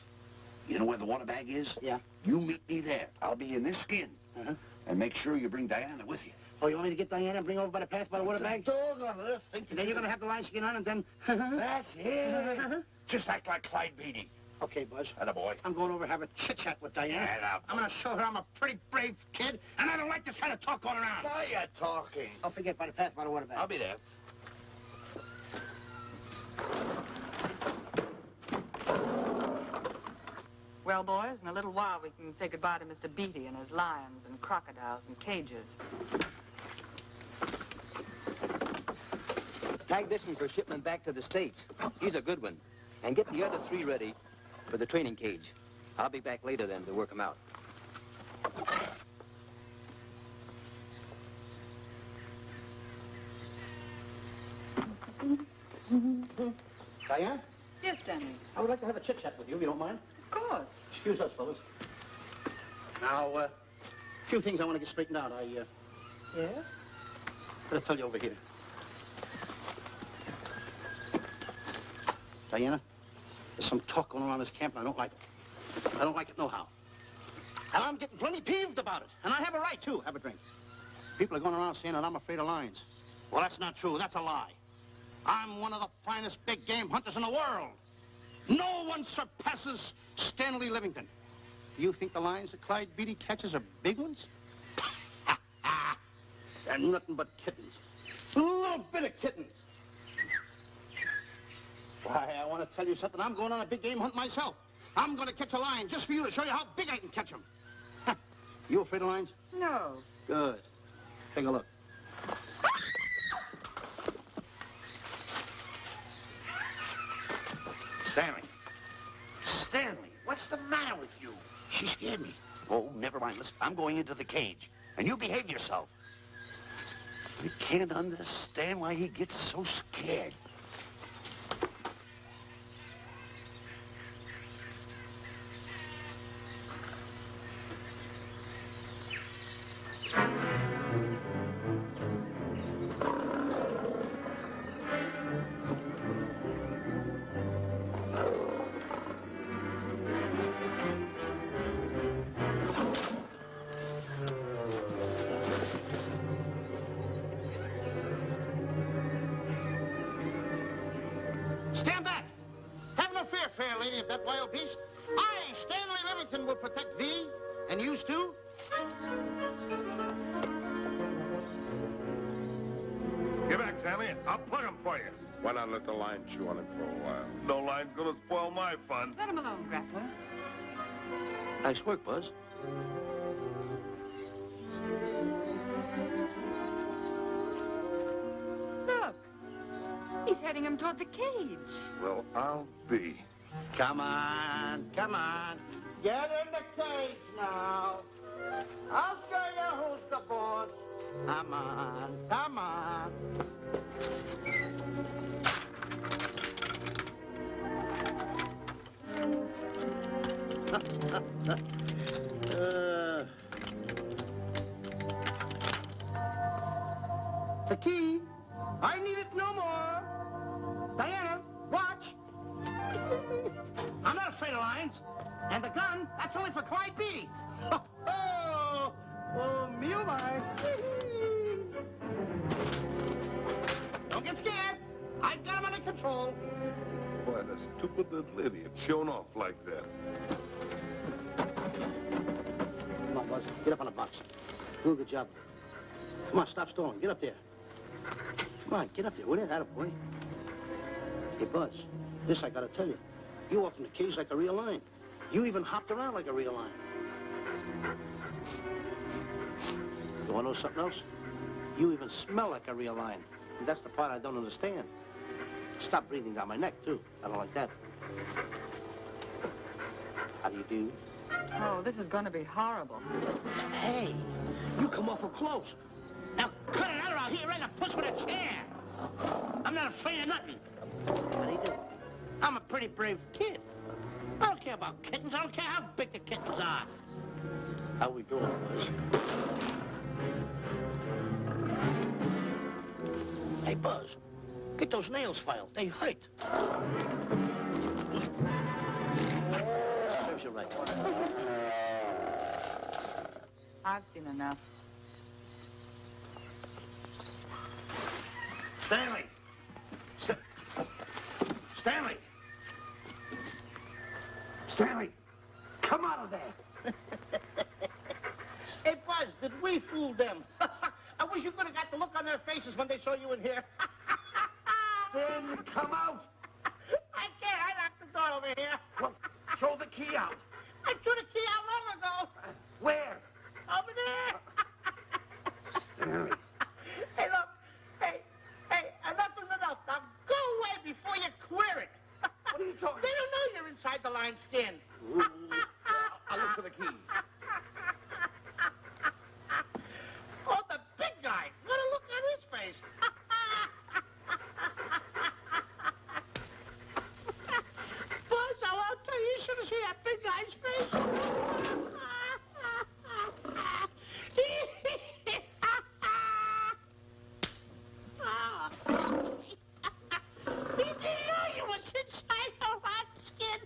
You know where the water bag is? Yeah. You meet me there. I'll be in this skin. Uh-huh. And make sure you bring Diana with you. Oh, you want me to get Diana and bring her over by the path by the water bag? Dog on earth. Think Then you're going to have the lion skin on and then... That's it. Just act like Clyde Beatty. Okay, Buzz. Attaboy. I'm going over to have a chit-chat with Diana. Attaboy. I'm going to show her I'm a pretty brave kid, and I don't like this kind of talk going around. Why you talking? Don't forget by the path by the water bag. I'll be there. Well, boys, in a little while we can say goodbye to Mr. Beatty and his lions and crocodiles and cages. Tag this one for shipment back to the States. He's a good one. And get the other 3 ready for the training cage. I'll be back later then to work them out. Diana, Yes, Stanley. I would like to have a chit-chat with you, if you don't mind. Of course. Excuse us, fellas. Now, a few things I want to get straightened out. Yes? Better tell you over here. Diana, there's some talk going around this camp, and I don't like it. I don't like it nohow. And I'm getting plenty peeved about it. And I have a right, too. Have a drink. People are going around saying that I'm afraid of lions. Well, that's not true. That's a lie. I'm one of the finest big game hunters in the world. No one surpasses Stanley Livington. You think the lions that Clyde Beatty catches are big ones? They're nothing but kittens. A little bit of kittens. Why, I want to tell you something. I'm going on a big game hunt myself. I'm going to catch a lion just for you to show you how big I can catch him. You afraid of lions? No. Good. Take a look. Stanley. Stanley, what's the matter with you? She scared me. Oh, never mind. Listen, I'm going into the cage. And you behave yourself. I can't understand why he gets so scared. Stand back. Have no fear, fair lady of that wild beast. I, Stanley Livington, will protect thee, and you too. Get back, Stanley. I'll plug him for you. Why not let the lion chew on him for a while? No lion's gonna spoil my fun. Let him alone, Grappler. Nice work, Buzz. Look. He's heading him toward the cage. Well, I'll be. Come on, come on. Get in the cage now. I'll show you who's the boss. Come on, come on. The key. I need it no more. Diana, watch. I'm not afraid of lions. And the gun, that's only for Clyde Beatty. Oh, me oh my. Don't get scared. I got him under control. Boy, the stupid little idiot showing off like that. Come on, Buzz. Get up on the box. Do a good job. Come on, stop stalling. Get up there. Come on, get up there. What is that, boy? Hey, Buzz, this I gotta tell you. You walked in the cage like a real lion. You even hopped around like a real lion. You wanna know something else? You even smell like a real lion. And that's the part I don't understand. Stop breathing down my neck, too. I don't like that. How do you do? Oh, this is going to be horrible. Hey, You come awful close. Now, cut it out or I'll hit you right in the puss with a chair. I'm not afraid of nothing. How do you do? I'm a pretty brave kid. I don't care about kittens. I don't care how big the kittens are. How we doing, Buzz? Hey, Buzz, get those nails filed. They hurt. Serves you right. I've seen enough. Stanley! Stanley! Stanley! Come out of there! Hey, Buzz, did we fool them? I wish you could have got the look on their faces when they saw you in here. Stanley, come out. I can't. I locked the door over here. Well, throw the key out. I threw the key out long ago. Where? Over there. Stanley. Hey, look. Hey, enough is enough. Now go away before you queer it. What are you talking They don't know you're inside the lion's skin. I'll look for the key. Oh, the big guy. What a look on his face. Buzz, I'll tell you, you should have seen that big guy's face. He didn't know you was inside the lion's skin.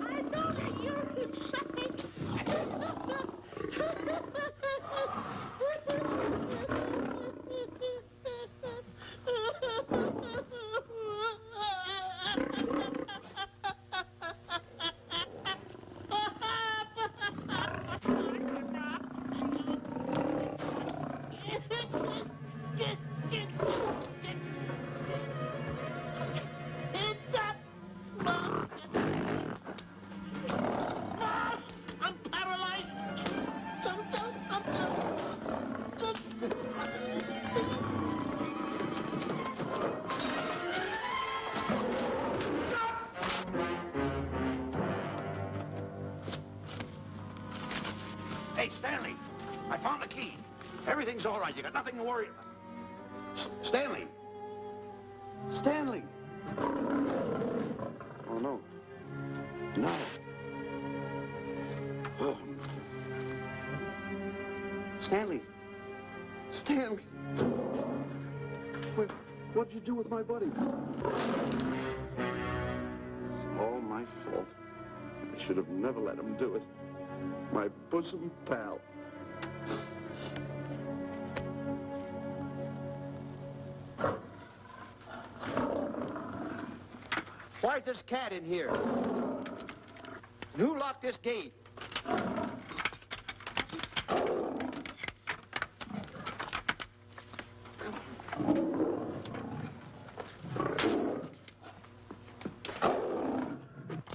I know that you're inside. I'm paralyzed. Hey, Stanley, I found the key. Everything's all right. You got nothing to worry about. Stanley. Stanley. Oh, no. No. Oh. Stanley. Stanley. What'd you do with my buddy? It's all my fault. I should have never let him do it. My bosom pal. Why's this cat in here? And who locked this gate?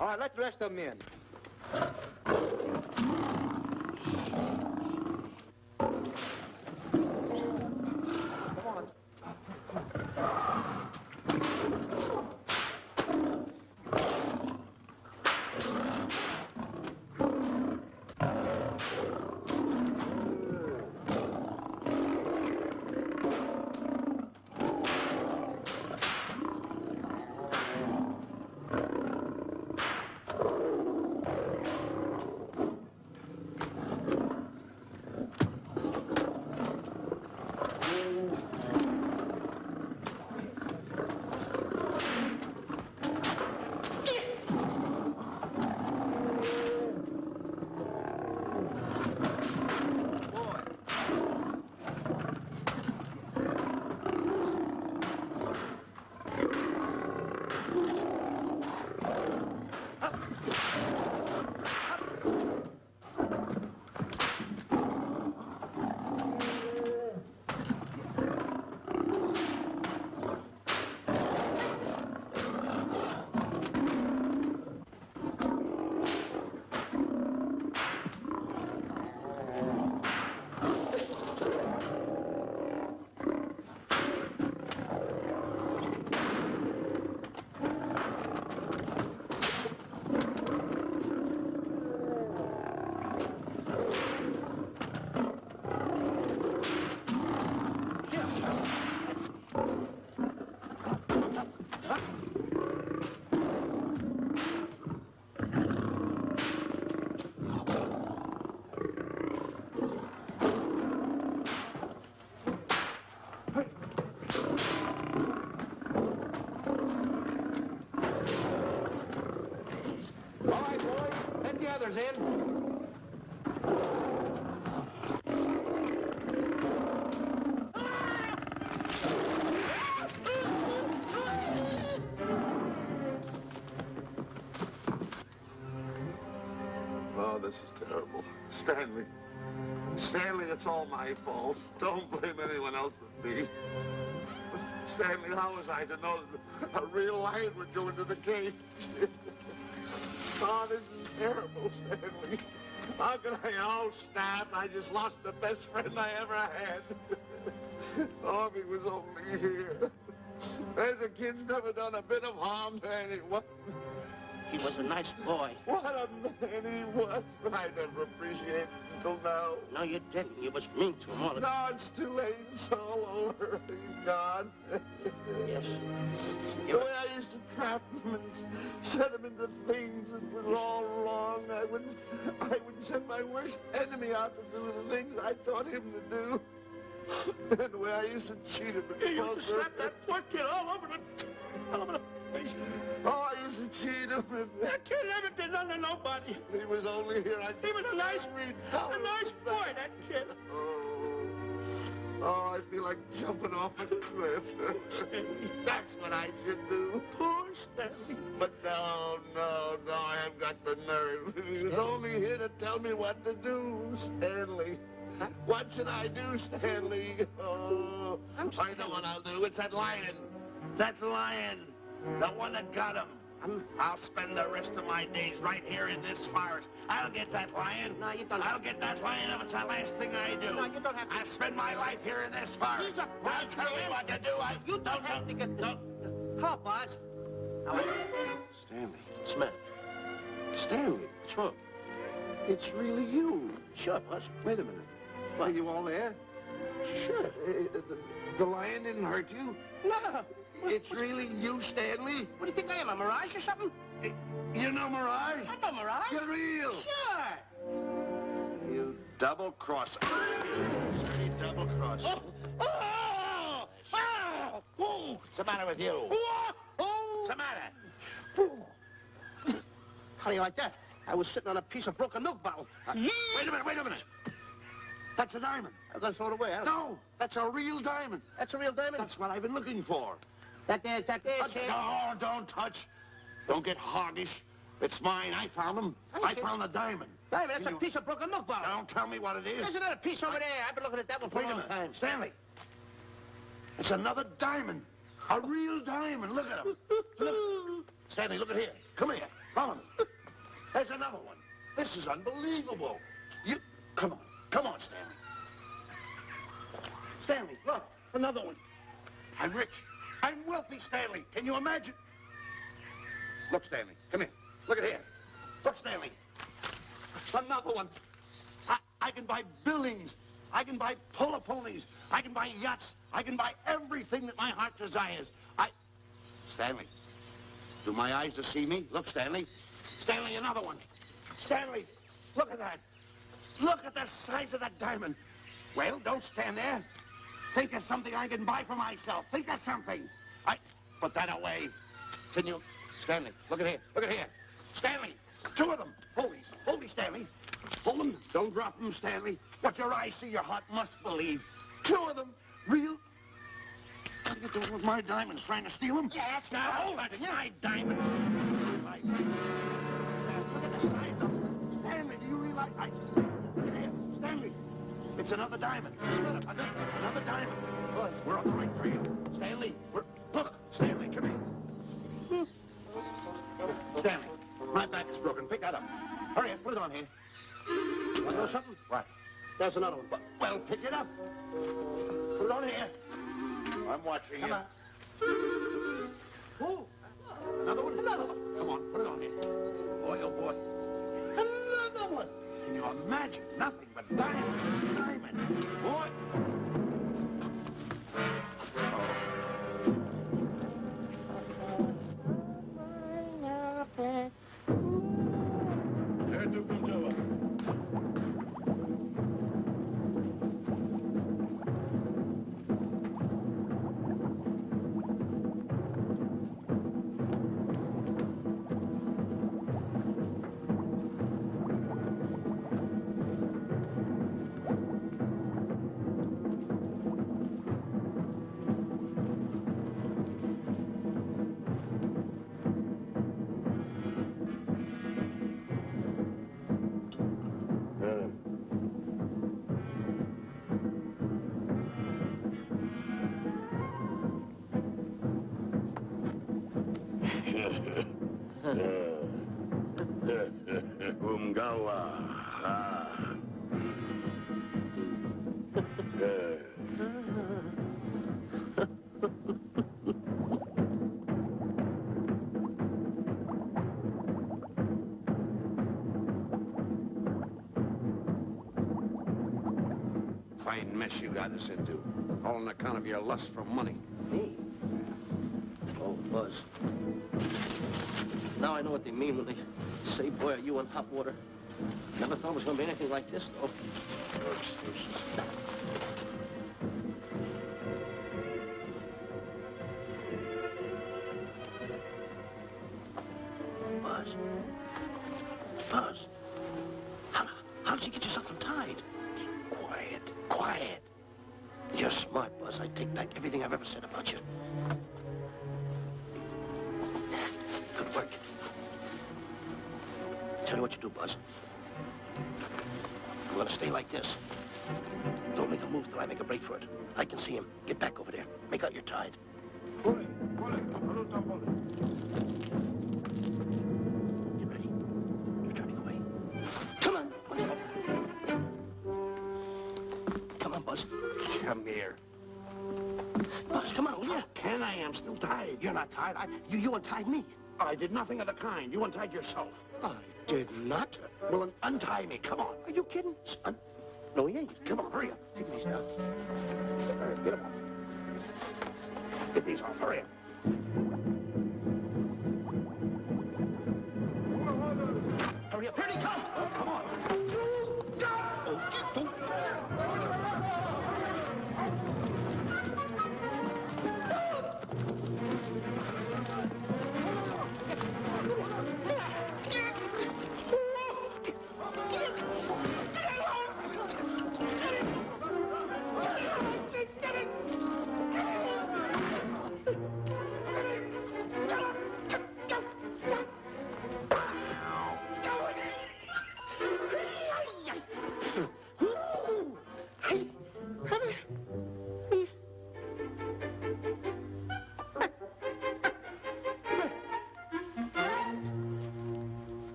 All right, let the rest of them in. Come on. sailors in. Oh, this is terrible. Stanley. Stanley, it's all my fault. Don't blame anyone else but me. Stanley, how was I to know that a real lion would go into the cage? Oh, this is terrible, Stanley. How could I? Oh, snap. I just lost the best friend I ever had. Oh, if he was only here. The kid's never done a bit of harm to anyone. He was a nice boy. What a man he was. I never appreciated it until now. No, you didn't. You was mean to him all the No, it's too late. It's all over. He's gone. Yes. The way I used to trap him and set him into things that was all wrong, I would send my worst enemy out to do the things I taught him to do. And the way I used to cheat him. You used to slap that poor kid all over the face. Oh, I used to cheat him. That kid never did nothing to nobody. He was only here. He was a nice boy, that kid. Oh, I feel like jumping off a cliff. That's what I should do. Poor Stanley. But no, I haven't got the nerve. He was only here to tell me what to do, Stanley. What should I do, Stanley? Oh, I know what I'll do. It's that lion. That lion. The one that got him. I'll spend the rest of my days right here in this forest. I'll get that lion. No, you don't. I'll get that lion if it's the last thing I do. No, you don't have to. I'll spend my life here in this forest. He's a Don't tell me what to do. You don't have to get... No. Hello, boss. Stanley. Smith. Stanley. Sure. It's really you. Sure, boss. Wait a minute. Are you all there? Sure. The lion didn't hurt you? No. It's really you, Stanley? What do you think I am, a mirage or something? You know Mirage? I know mirage. You're real. Sure. You double-crosser. Dirty double-crosser. Oh! What's the matter with you? What's the matter? How do you like that? I was sitting on a piece of broken milk bottle. Wait a minute. That's a diamond. I'm going to throw it away. No, that's a real diamond. That's a real diamond? That's what I've been looking for. That there, Sam. No, don't touch. Don't get hoggish. It's mine. I found them. I found the diamond. Diamond, that's a piece of broken milk bottle. Don't tell me what it is. There's another piece over there. I've been looking at that one for Wait a a long minute. time. Stanley. It's another diamond. A real diamond. Look at him. Look. Stanley, look at here. Come here. Follow me. There's another one. This is unbelievable. Come on, Stanley. Stanley, look. Another one. I'm rich. I'm wealthy, Stanley. Can you imagine? Look, Stanley. Come here. Look at here. Look, Stanley. Another one. I can buy buildings. I can buy polo ponies. I can buy yachts. I can buy everything that my heart desires. Stanley, do my eyes deceive me? Look, Stanley. Stanley, another one. Stanley, look at that. Look at the size of that diamond. Well, don't stand there. Think of something I can buy for myself. Think of something. Put that away. Can you... Stanley, look at here. Look at here. Stanley, two of them. Hold these, Stanley. Hold them. Don't drop them, Stanley. What your eyes see, your heart must believe. Two of them. Real. What are you doing with my diamonds? Trying to steal them? Yes. No, that's my diamonds. Look at the size of them. Stanley, do you realize... Here, Stanley. It's another diamond. Another diamond. We're on the right trail. Stanley, look, Stanley, come here. Stanley, my back is broken. Pick that up. Hurry up, put it on here. Want to know something? What? There's another one. Well, pick it up. Put it on here. I'm watching you. Come on. Oh, another one? Another one. Come on, put it on here. Boy, oh boy. Another one. Can you imagine? Nothing but diamond. Diamond. Boy. Umgawa. Ah. Fine mess you got us into. All on account of your lust for money. Me? Oh, Buzz. Now I know what they mean when they say, boy, are you in hot water. Never thought it was going to be anything like this, though. No excuses. Buzz. Buzz. How did you get yourself untied? Quiet. Quiet. You're smart, Buzz. I take back everything I've ever said about you. Good work. Tell you what you do, Buzz. I'm going to stay like this. Don't make a move till I make a break for it. I can see him. Get back over there. Make out you're tied. Get ready. You're turning away. Come on. Come on, Buzz. Come here. Buzz, come on, will you? Can I? I'm still tied. You're not tied. You untied me. I did nothing of the kind. You untied yourself. I did not. Well, then untie me. Come on. Are you kidding? No, he ain't. Come on, hurry up. Take these now. All right, get them off. Get these off. Hurry up. Hurry up. Here he comes. Oh, come on.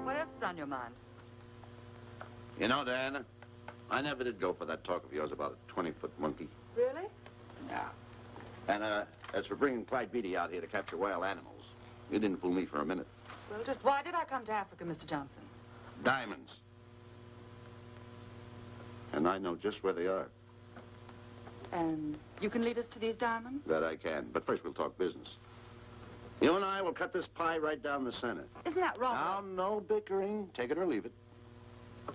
What else is on your mind? You know, Diana, I never did go for that talk of yours about a 20-foot monkey. Really? Yeah. And, as for bringing Clyde Beatty out here to capture wild animals, you didn't fool me for a minute. Well, just why did I come to Africa, Mr. Johnson? Diamonds. And I know just where they are. And you can lead us to these diamonds? That I can. But first we'll talk business. You and I will cut this pie right down the center. Isn't that wrong? Now, no bickering. Take it or leave it.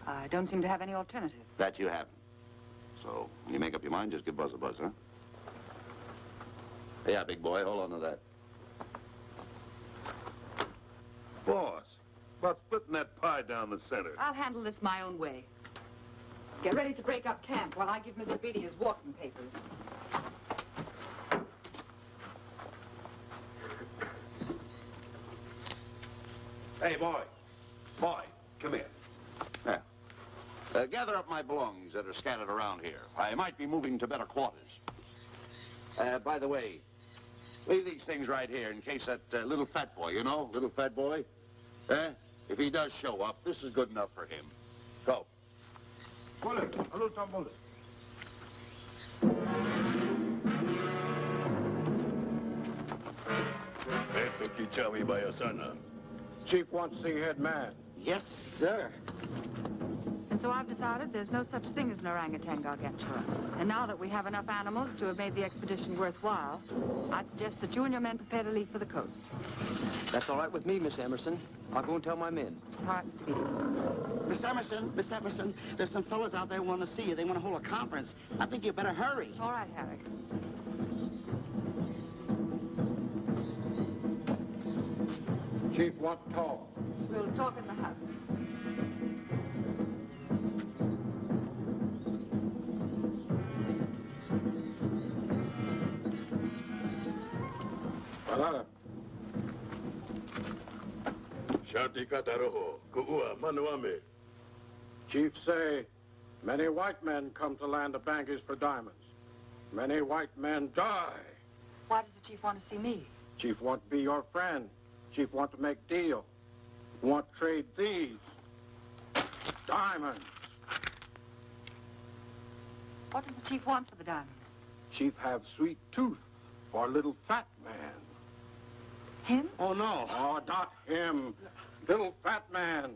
I don't seem to have any alternative. That you haven't. So, when you make up your mind, just give Buzz a buzz, huh? Yeah, big boy, hold on to that. Boss, about splitting that pie down the center. I'll handle this my own way. Get ready to break up camp while I give Mr. Beatty his walking papers. Hey, boy. Boy, come here. Now, gather up my belongings that are scattered around here. I might be moving to better quarters. By the way, leave these things right here in case that little fat boy, you know, little fat boy, if he does show up, this is good enough for him. Go. Esto Kichawi Bayasana. Chief wants to see head man. Yes, sir. And so I've decided there's no such thing as an orangutan gargantua. And now that we have enough animals to have made the expedition worthwhile, I'd suggest that you and your men prepare to leave for the coast. That's all right with me, Miss Emerson. I'll go and tell my men. All right, Mr. Beatty. Miss Emerson, there's some fellas out there want to see you. They want to hold a conference. I think you better hurry. All right, Harry. Chief wants to talk. We'll talk in the hut. Shanti Kataroho, Ku'ua, Manuame. Chief say, many white men come to land of Bangis for diamonds. Many white men die. Why does the chief want to see me? Chief want to be your friend. Chief want to make deal. Want to trade these diamonds. What does the chief want for the diamonds? Chief have sweet tooth for little fat man. Him? Oh, no. Oh, not him. Little fat man.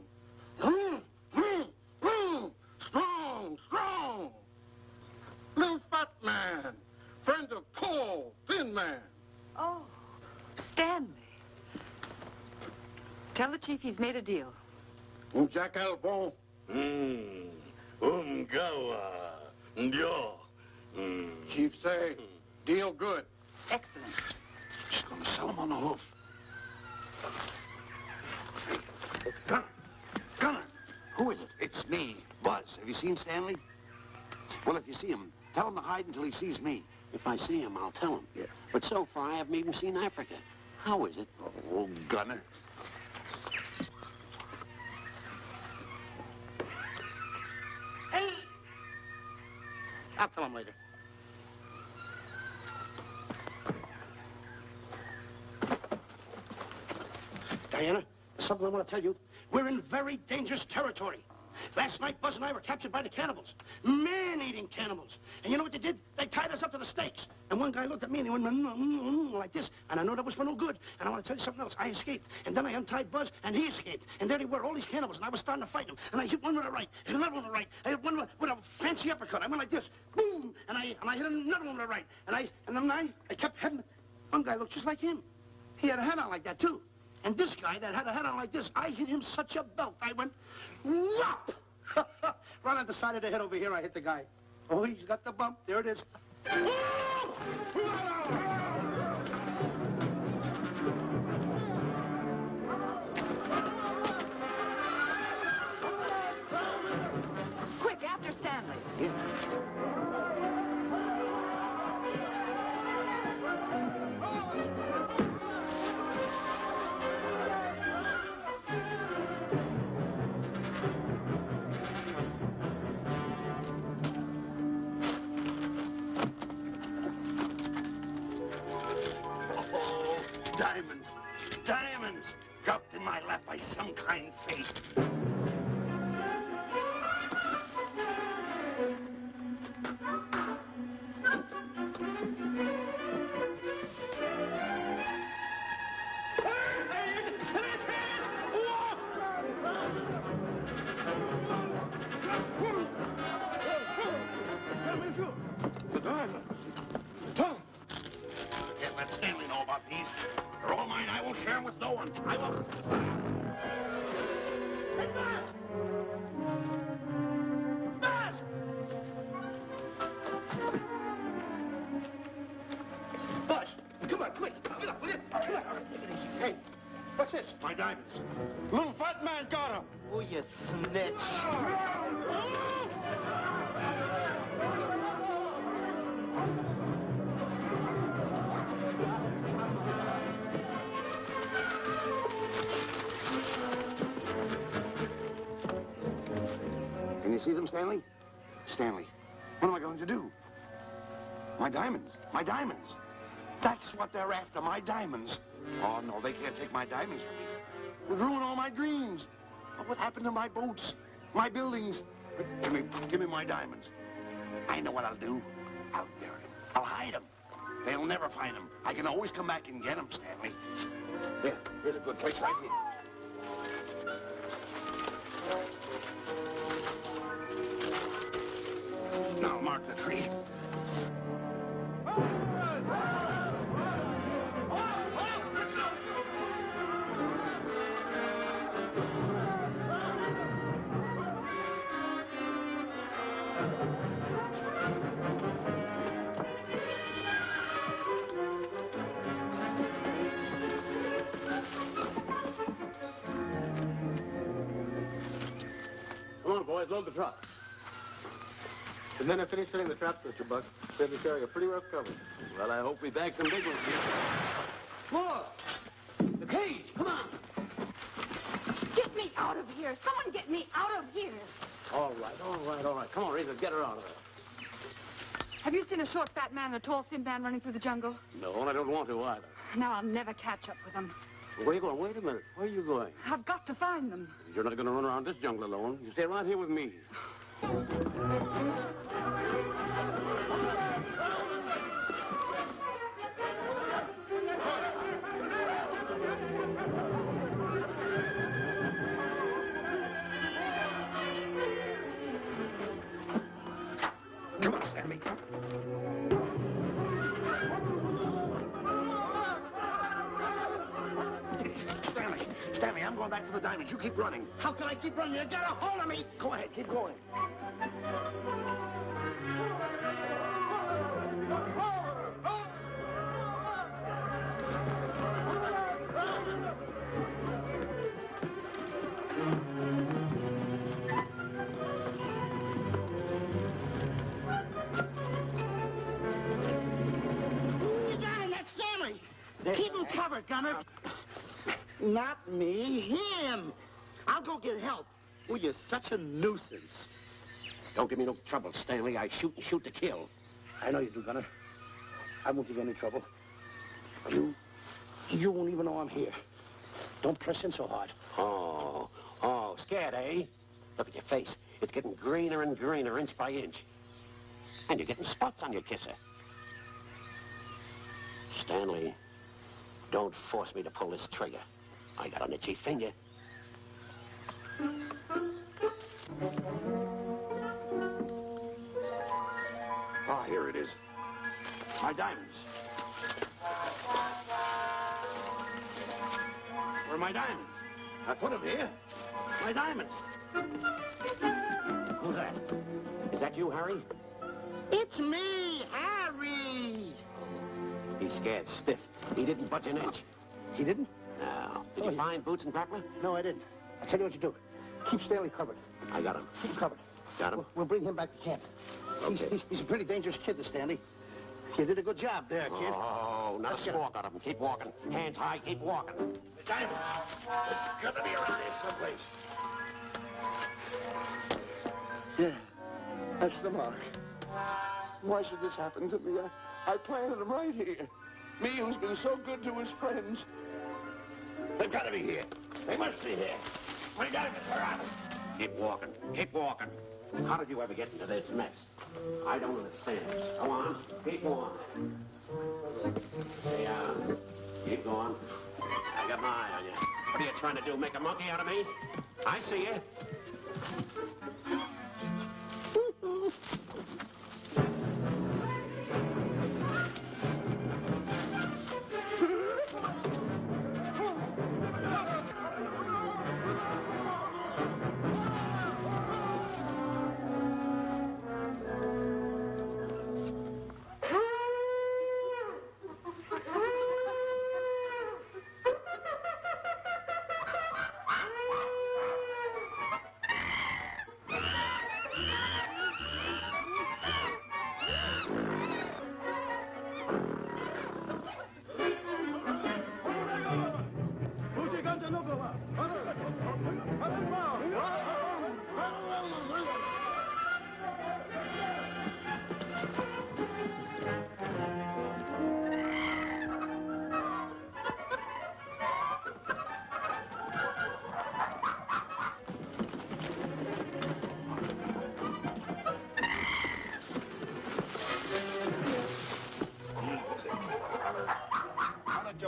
Strong, strong. Little fat man. Friend of tall, thin man. Oh, Stanley. Tell the chief he's made a deal. Jack Albon. Umgawa. Ndio. Chief say, deal good. Excellent. She's going to sell him on the hoof. Gunner. Who is it? It's me, Buzz. Have you seen Stanley? Well, if you see him, tell him to hide until he sees me. If I see him, I'll tell him. Yeah. But so far, I haven't even seen Africa. How is it? Oh, Gunner. Hey! I'll tell him later. Diana, there's something I want to tell you. We're in very dangerous territory. Last night, Buzz and I were captured by the cannibals. Man-eating cannibals. And you know what they did? They tied us up to the stakes. And one guy looked at me and he went like this. And I know that was for no good. And I want to tell you something else. I escaped. And then I untied Buzz and he escaped. And there they were, all these cannibals. And I was starting to fight them. And I hit one with a right. Hit another one with a right. I hit one with a fancy uppercut. I went like this. Boom! And I hit another one with a right. And then I kept hitting. One guy looked just like him. He had a hat on like that, too. And this guy that had a hat on like this, I hit him such a belt. I went, whop! Right on the side of the head over here, I hit the guy. Oh, he's got the bump. There it is. Quick, after Stanley. Diamonds. Diamonds. Dropped in my lap by some kind fate. The diamonds. Tom. Can't let Stanley know about these. They're all mine. I won't share them with no one. I won't. Hey, Buzz! Buzz! Buzz, come on, quick. Get up, will you? Come on. Take it easy. Hey, what's this? My diamonds. Little fat man got him. Oh, you snitch. Can you see them, Stanley? Stanley, what am I going to do? My diamonds. My diamonds. That's what they're after, my diamonds. Oh, no, they can't take my diamonds from me. It would ruin all my dreams. What happened to my boats? My buildings? Give me my diamonds. I know what I'll do. I'll bury them. I'll hide them. They'll never find them. I can always come back and get them, Stanley. Here, here's a good place right here. Now mark the tree. Come on, boys, load the truck. The men have finished filling the traps, Mr. Buck. Said we're carrying a pretty rough cover. Well, I hope we bag some big ones here. More! The cage, come on! Get me out of here. Someone get me out of here. All right. Come on, Razor, get her out of there. Have you seen a short, fat man and a tall, thin man running through the jungle? No, and I don't want to either. Now I'll never catch up with them. Where are you going? Wait a minute. Where are you going? I've got to find them. You're not going to run around this jungle alone. You stay right here with me. Come on, Stanley. Stanley, I'm going back to the diamonds. You keep running. How can I keep running? You got a hold of me. Go ahead, keep going. You got him. That's Stanley. Keep him covered, Gunner. Not me, him. I'll go get help. Well, you're such a nuisance. Don't give me no trouble, Stanley. I shoot and shoot to kill. I know you do, Gunner. I won't give you any trouble. You won't even know I'm here. Don't press in so hard. Oh, scared, eh? Look at your face. It's getting greener and greener, inch by inch. And you're getting spots on your kisser. Stanley, don't force me to pull this trigger. I got an itchy finger. Ah, here it is. My diamonds. Where are my diamonds? I put them here. My diamonds. Who's that? Is that you, Harry? It's me, Harry. He's scared stiff. He didn't budge an inch. He didn't? No. Did you find Boots and Grappler? No, I didn't. I'll tell you what you do. Keep Stanley covered. I got him. Keep him covered. Got him? We'll bring him back to camp. Okay. He's a pretty dangerous kid, this Stanley. You did a good job there, kid. Oh, not a squawk on him. Keep walking. Hands high, keep walking. The diamonds. It's got to be around here someplace. Yeah, that's the mark. Why should this happen to me? I planted him right here. Me, who's been so good to his friends. They've got to be here. They must be here. My diamonds are out. Keep walking. Keep walking. How did you ever get into this mess? I don't understand. Go on. Keep going. Hey, keep going. I got my eye on you. What are you trying to do, make a monkey out of me? I see you.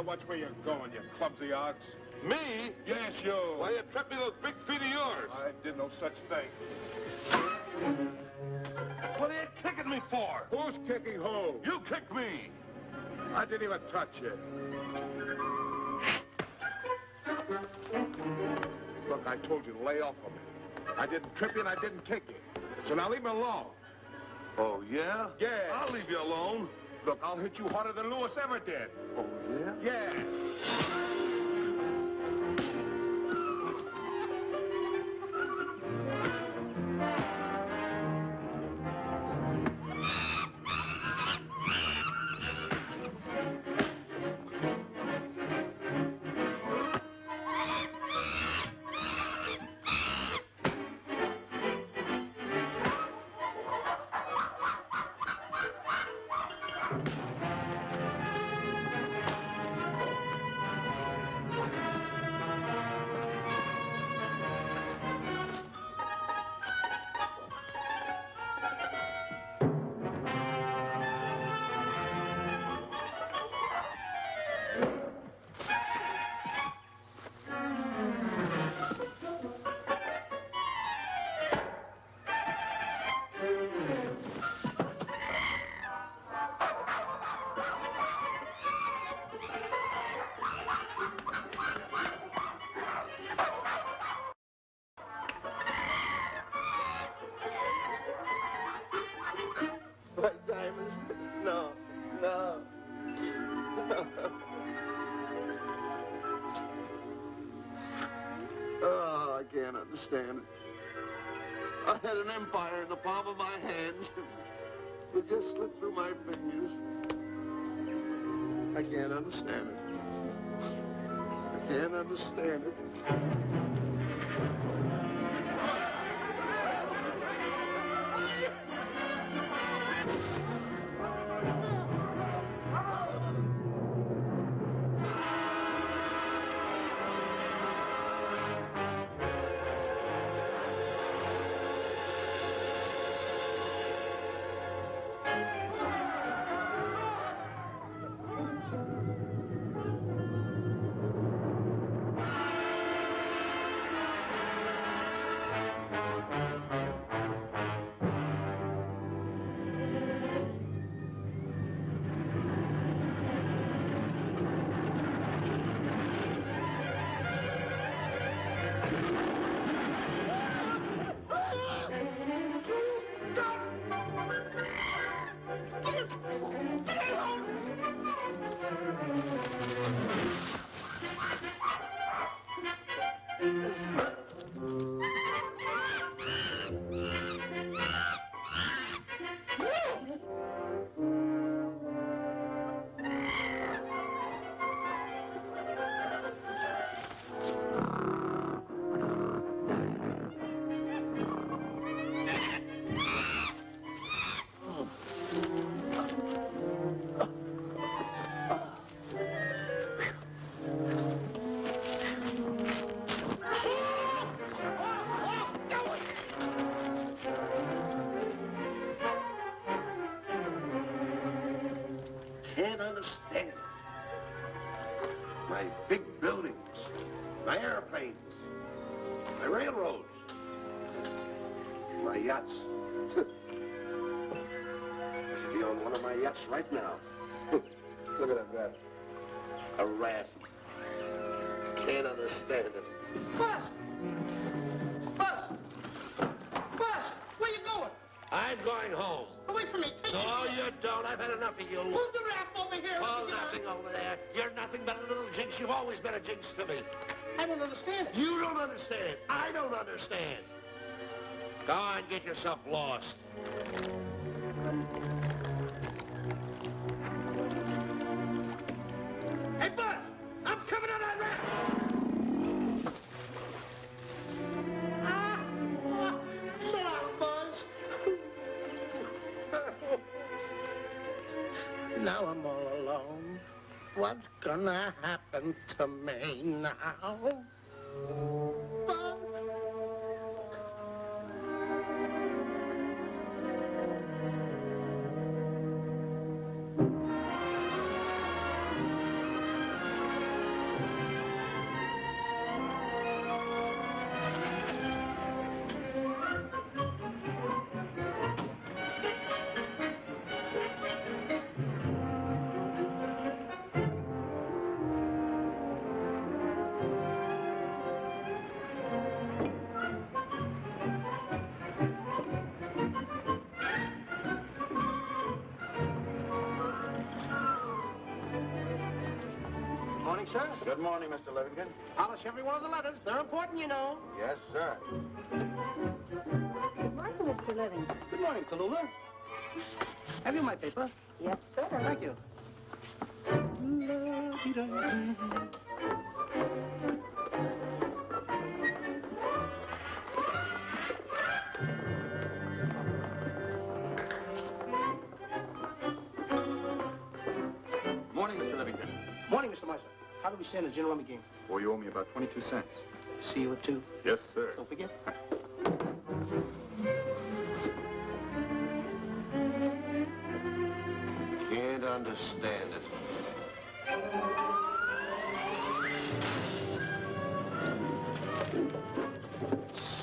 Watch where you're going, you clumsy ox. Me? Yes, you. Why, you trapped me those big feet of yours. I did no such thing. What are you kicking me for? Who's kicking who? You kicked me. I didn't even touch you. Look, I told you to lay off of me. I didn't trip you and I didn't kick you. So now leave me alone. Oh, yeah? Yeah. I'll leave you alone. Look, I'll hit you harder than Lewis ever did. Oh, yeah? Yeah. Oh, I can't understand it. I had an empire in the palm of my hand. It just slipped through my fingers. I can't understand it. I can't understand it. Can't understand it. My big buildings, my airplanes, my railroads, my yachts. I should be on one of my yachts right now. Look at that rat. A rat. Can't understand it. Buzz! Buzz! Buzz! Where you going? I'm going home. Away from me. Take No, me. you don't. I've had enough of you. Move the raft over here. Oh, nothing over there. You're nothing but a little jinx. You've always been a jinx to me. I don't understand it. You don't understand. I don't understand. Go on, get yourself lost. Hey, Buzz! I'm coming on that raft! Sit down, Buzz. Now I'm all alone. What's gonna happen to me now? Buzz? Morning, sir. Good morning, Mr. Livingston. Polish every one of the letters. They're important, you know. Yes, sir. Good morning, Mr. Livingston. Good morning, Tallulah. Have you my paper? Yes, sir. Thank you. Morning, Mr. Livingston. Morning, Mr. Marshall. How do we stand the gin rummy game? Well, you owe me about 22 cents. See you at 2. Yes, sir. Don't forget. Can't understand it.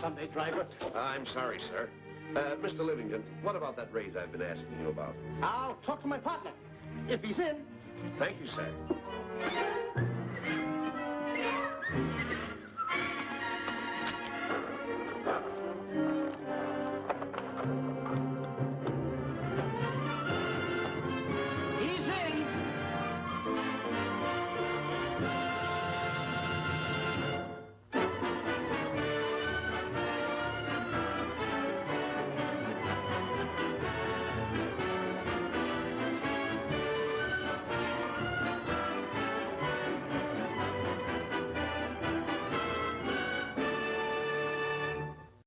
Sunday driver. I'm sorry, sir. Mr. Livingston, what about that raise I've been asking you about? I'll talk to my partner. If he's in. Thank you, sir.